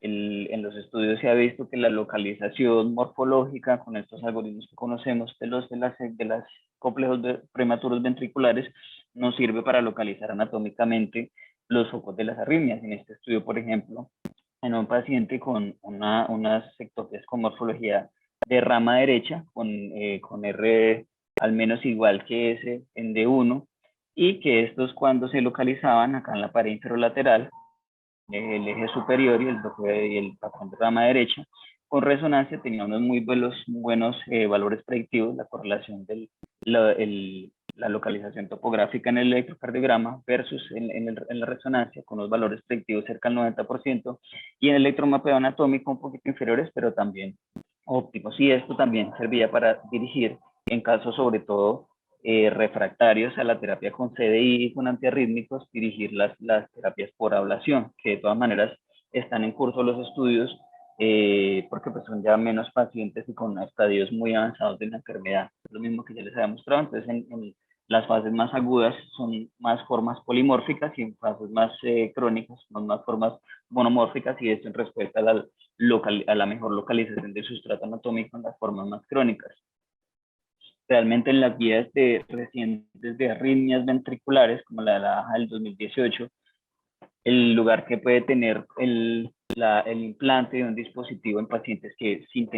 en los estudios se ha visto que la localización morfológica con estos algoritmos que conocemos de las complejos prematuros ventriculares nos sirve para localizar anatómicamente los focos de las arritmias. En este estudio, por ejemplo, en un paciente con unas ectopias con morfología de rama derecha, con R al menos igual que S en D1, y que estos cuando se localizaban acá en la pared inferolateral, el eje superior y el patrón de rama derecha, con resonancia tenía unos muy buenos valores predictivos, la correlación la localización topográfica en el electrocardiograma versus en la resonancia, con unos valores predictivos cerca del 90%, y en el electromapeo anatómico un poquito inferiores, pero también óptimos. Y esto también servía para dirigir, en casos sobre todo refractarios a la terapia con CDI y con antiarrítmicos, dirigir las terapias por ablación, que de todas maneras están en curso los estudios, porque pues son ya menos pacientes y con estadios muy avanzados de la enfermedad. Es lo mismo que ya les había mostrado. Entonces, en las fases más agudas son más formas polimórficas y en fases más crónicas son más formas monomórficas, y esto en respuesta a la mejor localización del sustrato anatómico en las formas más crónicas. Realmente en las guías recientes de arritmias ventriculares, como la de la AJA del 2018, el lugar que puede tener el implante de un dispositivo en pacientes que sin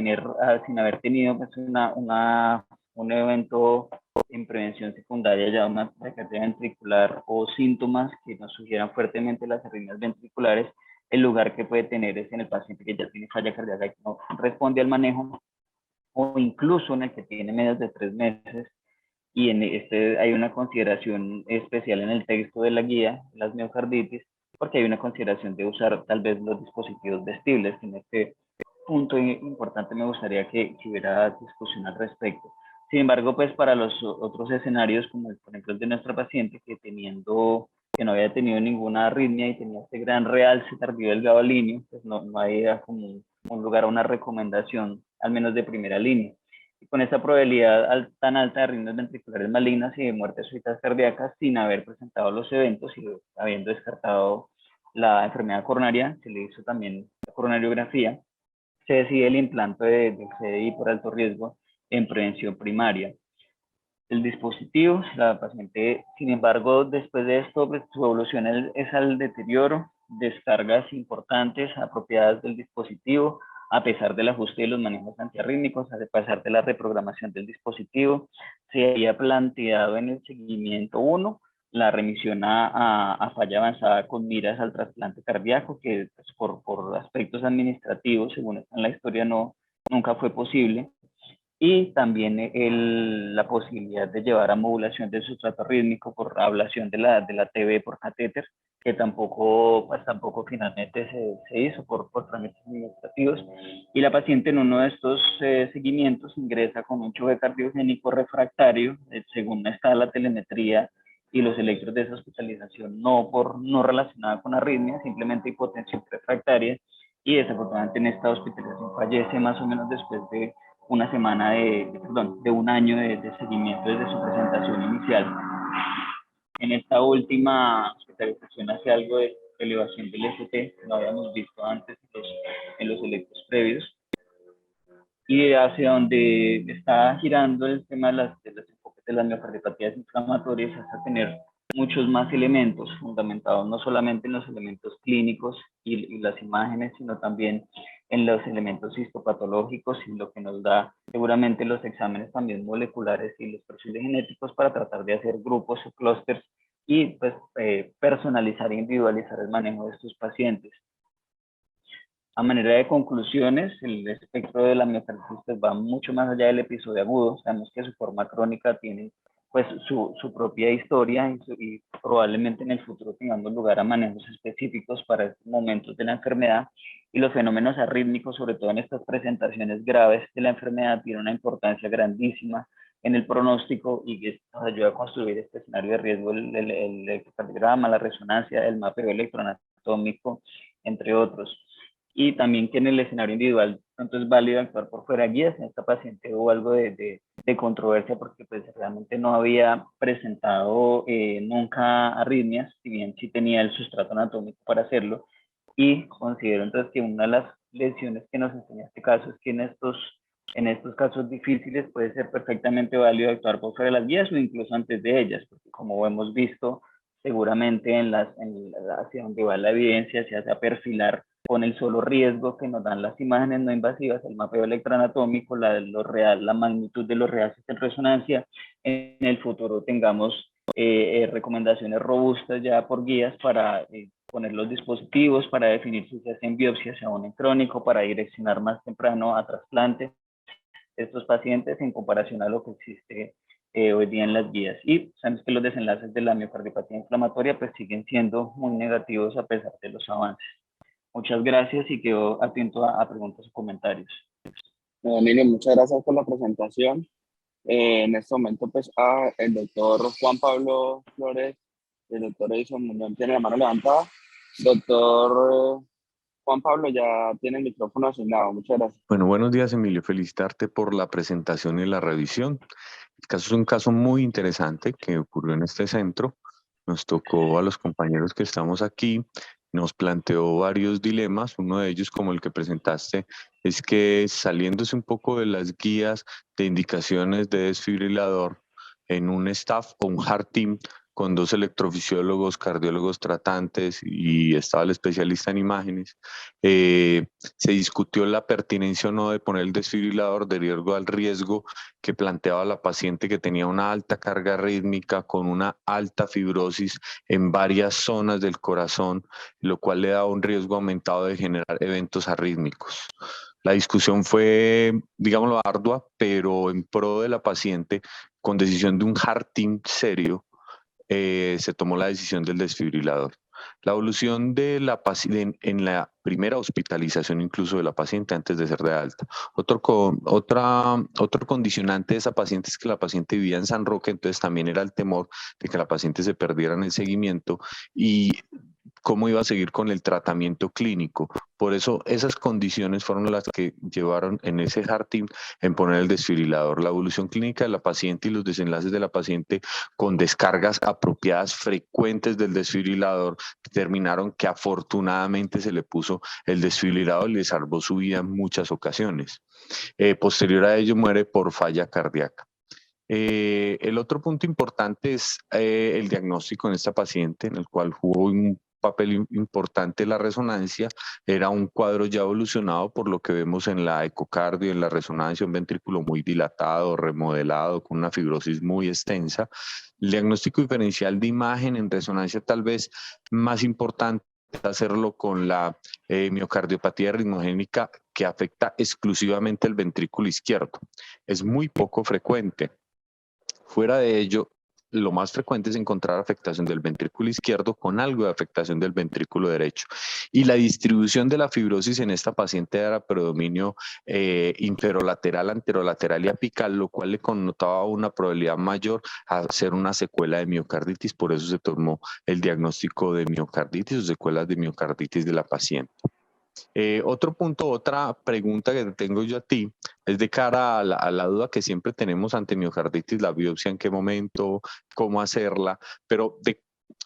haber tenido pues, un evento en prevención secundaria, ya una taquicardia ventricular o síntomas que nos sugieran fuertemente las arritmias ventriculares, el lugar que puede tener es en el paciente que ya tiene falla cardíaca y que no responde al manejo, o incluso en el que tiene menos de 3 meses. Y en este hay una consideración especial en el texto de la guía, las miocarditis, porque hay una consideración de usar tal vez los dispositivos vestibles. En este punto importante me gustaría que hubiera discusión al respecto. Sin embargo, pues para los otros escenarios, como por ejemplo el de nuestra paciente, que no había tenido ninguna arritmia y tenía este gran realce tardío del gadolinio, pues no había como un lugar a una recomendación, al menos de primera línea. Y con esta probabilidad tan alta de arritmias ventriculares malignas y de muertes súbitas cardíacas sin haber presentado los eventos y habiendo descartado la enfermedad coronaria, se le hizo también la coronariografía, se decide el implante del CDI por alto riesgo en prevención primaria. El dispositivo, la paciente, sin embargo, después de esto, pues, su evolución es al deterioro, descargas importantes apropiadas del dispositivo, a pesar del ajuste de los manejos antiarrítmicos, a pesar de la reprogramación del dispositivo. Se había planteado en el seguimiento 1 la remisión a falla avanzada con miras al trasplante cardíaco, que pues, por aspectos administrativos, según está en la historia, nunca fue posible. Y también la posibilidad de llevar a modulación del sustrato rítmico por ablación de la TV por catéter, que tampoco finalmente se hizo por trámites administrativos. Y la paciente en uno de estos seguimientos ingresa con un choque cardiogénico refractario, según está la telemetría y los electros de esa hospitalización, no relacionada con arritmia, simplemente hipotensión refractaria, y desafortunadamente en esta hospitalización fallece más o menos después de una semana de un año de seguimiento desde su presentación inicial. En esta última hospitalización hace algo de elevación del ST, que no habíamos visto antes en los electros previos, y hacia donde está girando el tema de los enfoques de las miocardiopatías inflamatorias hasta tener muchos más elementos fundamentados no solamente en los elementos clínicos y las imágenes, sino también en los elementos histopatológicos y lo que nos da seguramente los exámenes también moleculares y los perfiles genéticos para tratar de hacer grupos o clústeres y pues, personalizar e individualizar el manejo de estos pacientes. A manera de conclusiones, el espectro de la miocarditis pues, va mucho más allá del episodio agudo. Sabemos que su forma crónica tiene pues su propia historia y probablemente en el futuro tengamos lugar a manejos específicos para estos momentos de la enfermedad, y los fenómenos arrítmicos, sobre todo en estas presentaciones graves de la enfermedad, tienen una importancia grandísima en el pronóstico y que nos ayuda a construir este escenario de riesgo, el electrocardiograma, la resonancia, el mapeo electroanatómico, entre otros. Y también que en el escenario individual tanto es válido actuar por fuera de guías. En esta paciente hubo algo de controversia porque pues realmente no había presentado nunca arritmias, si bien sí tenía el sustrato anatómico para hacerlo, y considero entonces que una de las lesiones que nos enseña este caso es que en estos casos difíciles puede ser perfectamente válido actuar por fuera de las guías o incluso antes de ellas, porque como hemos visto, seguramente hacia donde va la evidencia se hace a perfilar con el solo riesgo que nos dan las imágenes no invasivas, el mapeo electroanatómico, la magnitud de los rehaces en resonancia. En el futuro tengamos recomendaciones robustas ya por guías para poner los dispositivos, para definir si se hacen biopsias aún en crónico, para direccionar más temprano a trasplante estos pacientes en comparación a lo que existe hoy día en las guías. Y sabemos que los desenlaces de la miocardiopatía inflamatoria pues siguen siendo muy negativos a pesar de los avances. Muchas gracias y quedo atento a preguntas o comentarios.
Emilio, muchas gracias por la presentación. En este momento, pues, el doctor Juan Pablo Flores, el doctor Edison Muñoz tiene la mano levantada. Doctor Juan Pablo ya tiene el micrófono asignado. Muchas gracias.
Bueno, buenos días, Emilio. Felicitarte por la presentación y la revisión. El caso es un caso muy interesante que ocurrió en este centro. Nos tocó a los compañeros que estamos aquí, nos planteó varios dilemas. Uno de ellos, como el que presentaste, es que saliéndose un poco de las guías de indicaciones de desfibrilador en un staff o un hard team con 2 electrofisiólogos, cardiólogos tratantes y estaba el especialista en imágenes, se discutió la pertinencia o no de poner el desfibrilador debido al riesgo que planteaba la paciente, que tenía una alta carga rítmica con una alta fibrosis en varias zonas del corazón, lo cual le daba un riesgo aumentado de generar eventos arrítmicos. La discusión fue, digámoslo, ardua, pero en pro de la paciente, con decisión de un hard team serio, se tomó la decisión del desfibrilador. La evolución de la paciente en la primera hospitalización incluso de la paciente antes de ser de alta. Otro condicionante de esa paciente es que la paciente vivía en San Roque, entonces también era el temor de que la paciente se perdiera en el seguimiento y cómo iba a seguir con el tratamiento clínico. Por eso esas condiciones fueron las que llevaron en ese hard team en poner el desfibrilador. La evolución clínica de la paciente y los desenlaces de la paciente con descargas apropiadas frecuentes del desfibrilador determinaron que afortunadamente se le puso el desfibrilador y le salvó su vida en muchas ocasiones. Posterior a ello muere por falla cardíaca. El otro punto importante es el diagnóstico en esta paciente, en el cual jugó un papel importante la resonancia. Era un cuadro ya evolucionado por lo que vemos en la ecocardio, en la resonancia, un ventrículo muy dilatado, remodelado, con una fibrosis muy extensa. El diagnóstico diferencial de imagen en resonancia tal vez más importante es hacerlo con la miocardiopatía ritmogénica, que afecta exclusivamente el ventrículo izquierdo. Es muy poco frecuente. Fuera de ello, lo más frecuente es encontrar afectación del ventrículo izquierdo con algo de afectación del ventrículo derecho. Y la distribución de la fibrosis en esta paciente era predominio inferolateral, anterolateral y apical, lo cual le connotaba una probabilidad mayor a ser una secuela de miocarditis. Por eso se tomó el diagnóstico de miocarditis o secuelas de miocarditis de la paciente. Otro punto, otra pregunta que tengo yo a ti es de cara a la duda que siempre tenemos ante miocarditis, la biopsia, en qué momento, cómo hacerla, pero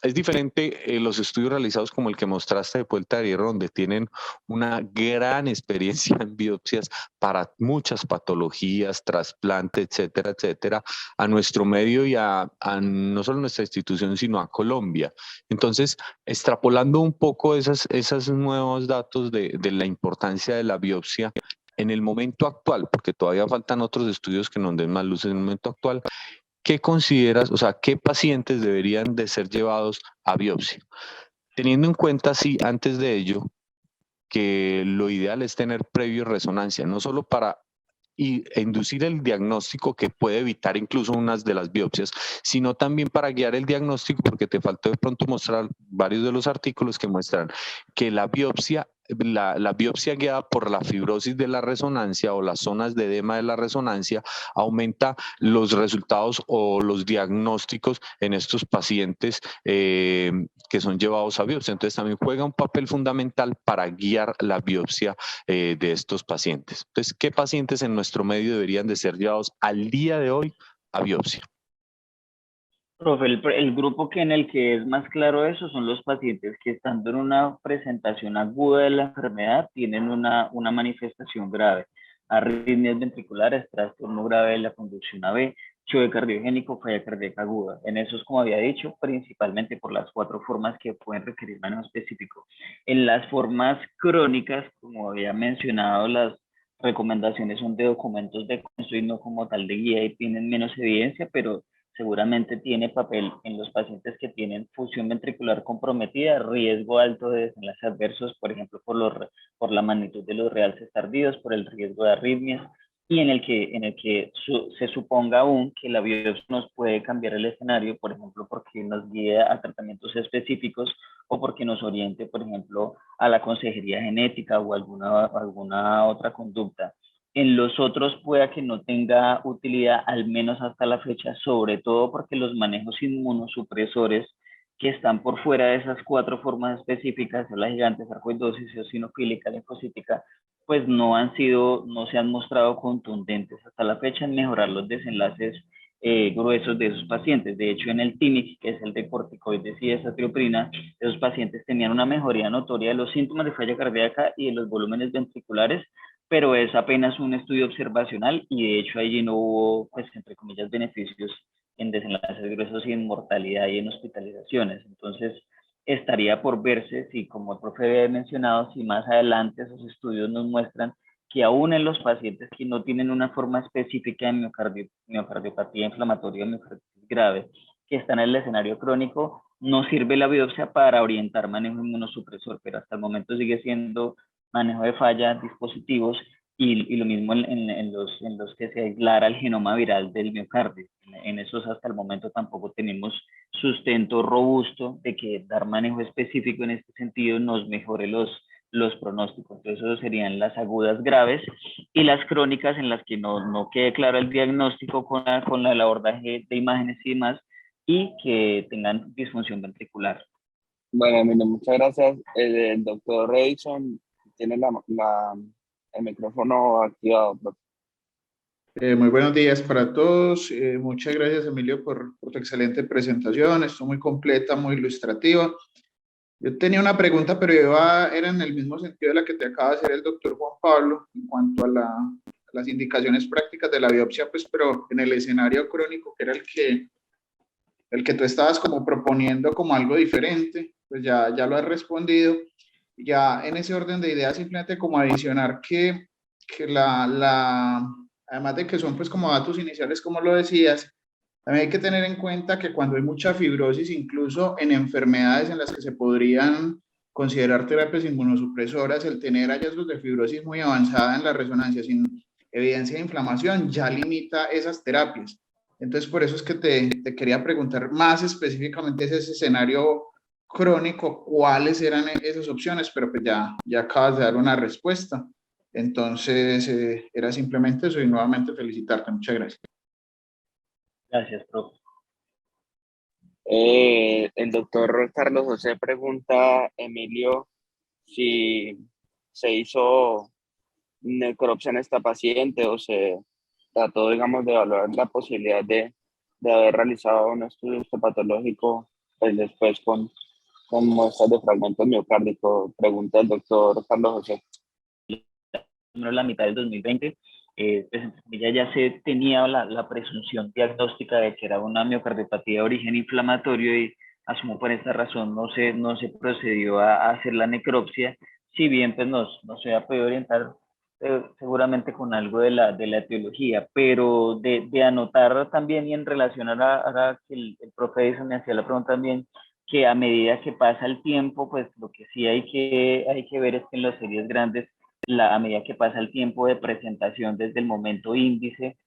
es diferente los estudios realizados como el que mostraste de Puerta de Hierro, donde tienen una gran experiencia en biopsias para muchas patologías, trasplantes, etcétera, etcétera, a nuestro medio y a no solo nuestra institución, sino a Colombia. Entonces, extrapolando un poco esos nuevos datos de la importancia de la biopsia en el momento actual, porque todavía faltan otros estudios que nos den más luces en el momento actual, ¿qué consideras, o sea, qué pacientes deberían de ser llevados a biopsia? Teniendo en cuenta, sí, antes de ello, que lo ideal es tener previo resonancia, no solo para inducir el diagnóstico que puede evitar incluso unas de las biopsias, sino también para guiar el diagnóstico, porque te faltó de pronto mostrar varios de los artículos que muestran que la biopsia guiada por la fibrosis de la resonancia o las zonas de edema de la resonancia aumenta los resultados o los diagnósticos en estos pacientes que son llevados a biopsia. Entonces también juega un papel fundamental para guiar la biopsia de estos pacientes. Entonces, ¿qué pacientes en nuestro medio deberían de ser llevados al día de hoy a biopsia?
Profe, el grupo en el que es más claro eso son los pacientes que estando en una presentación aguda de la enfermedad tienen una manifestación grave, arritmias ventriculares, trastorno grave de la conducción AV, choque cardiogénico, falla cardíaca aguda. En esos, como había dicho, principalmente por las 4 formas que pueden requerir manejo específico. En las formas crónicas, como había mencionado, las recomendaciones son de documentos de consumo y no como tal de guía y tienen menos evidencia, pero seguramente tiene papel en los pacientes que tienen función ventricular comprometida, riesgo alto de desenlaces adversos, por ejemplo, por la magnitud de los realces tardíos, por el riesgo de arritmias, y en el que se suponga aún que la biopsia nos puede cambiar el escenario, por ejemplo, porque nos guía a tratamientos específicos o porque nos oriente, por ejemplo, a la consejería genética o alguna otra conducta. En los otros pueda que no tenga utilidad, al menos hasta la fecha, sobre todo porque los manejos inmunosupresores que están por fuera de esas 4 formas específicas, la gigante, sarcoidosis, eosinofílica, linfocítica, pues no se han mostrado contundentes hasta la fecha en mejorar los desenlaces gruesos de esos pacientes. De hecho, en el TIMIC, que es el de corticoides y desatrioprina, esos pacientes tenían una mejoría notoria de los síntomas de falla cardíaca y de los volúmenes ventriculares, pero es apenas un estudio observacional y de hecho allí no hubo, pues, entre comillas, beneficios en desenlaces gruesos y en mortalidad y en hospitalizaciones. Entonces, estaría por verse si, como el profe había mencionado, si más adelante esos estudios nos muestran que aún en los pacientes que no tienen una forma específica de miocardiopatía inflamatoria o miocarditis grave, que están en el escenario crónico, no sirve la biopsia para orientar manejo inmunosupresor, pero hasta el momento sigue siendo manejo de falla, dispositivos y lo mismo en los que se aislara el genoma viral del miocardio. En esos hasta el momento tampoco tenemos sustento robusto de que dar manejo específico en este sentido nos mejore los pronósticos. Entonces, eso serían las agudas graves y las crónicas en las que no quede claro el diagnóstico con el abordaje de imágenes y demás y que tengan disfunción ventricular.
Bueno, mire, muchas gracias. El doctor Redson tiene el micrófono activado.
Muy buenos días para todos. Muchas gracias, Emilio, por tu excelente presentación. Estuvo muy completa, muy ilustrativa. Yo tenía una pregunta, pero era en el mismo sentido de la que te acaba de hacer el doctor Juan Pablo en cuanto a las indicaciones prácticas de la biopsia, pues, pero en el escenario crónico, que era el que tú estabas como proponiendo como algo diferente, pues ya lo has respondido. Ya en ese orden de ideas, simplemente como adicionar que además de que son pues como datos iniciales, como lo decías, también hay que tener en cuenta que cuando hay mucha fibrosis, incluso en enfermedades en las que se podrían considerar terapias inmunosupresoras, el tener hallazgos de fibrosis muy avanzada en la resonancia sin evidencia de inflamación ya limita esas terapias. Entonces, por eso es que te quería preguntar más específicamente ese escenario crónico, cuáles eran esas opciones, pero pues ya acabas de dar una respuesta. Entonces, era simplemente eso y nuevamente felicitarte. Muchas gracias.
Gracias, profe.
El doctor Carlos José pregunta, Emilio, si se hizo necropsia en esta paciente o se trató, digamos, de evaluar la posibilidad de haber realizado un estudio histopatológico pues después con muestras de fragmentos miocárdicos. Pregunta el doctor Carlos José.
Menos la mitad del 2020, pues entre comillas, ya se tenía la presunción diagnóstica de que era una miocardiopatía de origen inflamatorio y asumo por esta razón no se procedió a hacer la necropsia, si bien pues no se ha podido orientar seguramente con algo de la etiología, pero de anotar también y en relación a que el profe Edison me hacía la pregunta también, que a medida que pasa el tiempo, pues lo que sí hay que ver es que en las series grandes a medida que pasa el tiempo de presentación desde el momento índice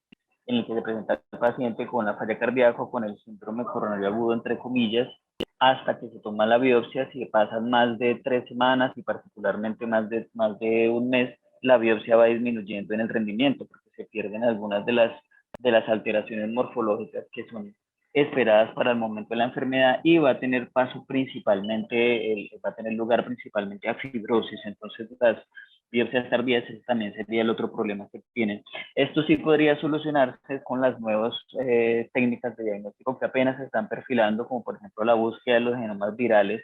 en el que se presenta el paciente con la falla cardíaca o con el síndrome coronario agudo, entre comillas, hasta que se toma la biopsia, si pasan más de 3 semanas y particularmente más de un mes, la biopsia va disminuyendo en el rendimiento porque se pierden algunas de las alteraciones morfológicas que son esperadas para el momento de la enfermedad y va a tener va a tener lugar principalmente a fibrosis. Entonces, las biopsias tardías también sería el otro problema que tienen. Esto sí podría solucionarse con las nuevas técnicas de diagnóstico que apenas se están perfilando, como por ejemplo la búsqueda de los genomas virales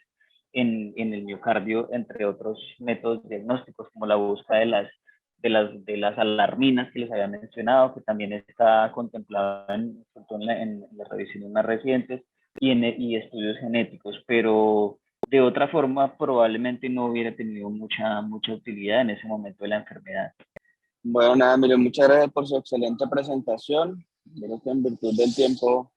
en el miocardio, entre otros métodos diagnósticos, como la búsqueda de las alarminas que les había mencionado, que también está contemplada en las revisiones más recientes y estudios genéticos, pero de otra forma probablemente no hubiera tenido mucha utilidad en ese momento de la enfermedad.
Bueno, nada, mire, muchas gracias por su excelente presentación. Creo que en virtud del tiempo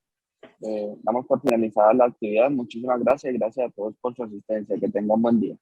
damos por finalizada la actividad. Muchísimas gracias y gracias a todos por su asistencia. Que tengan buen día.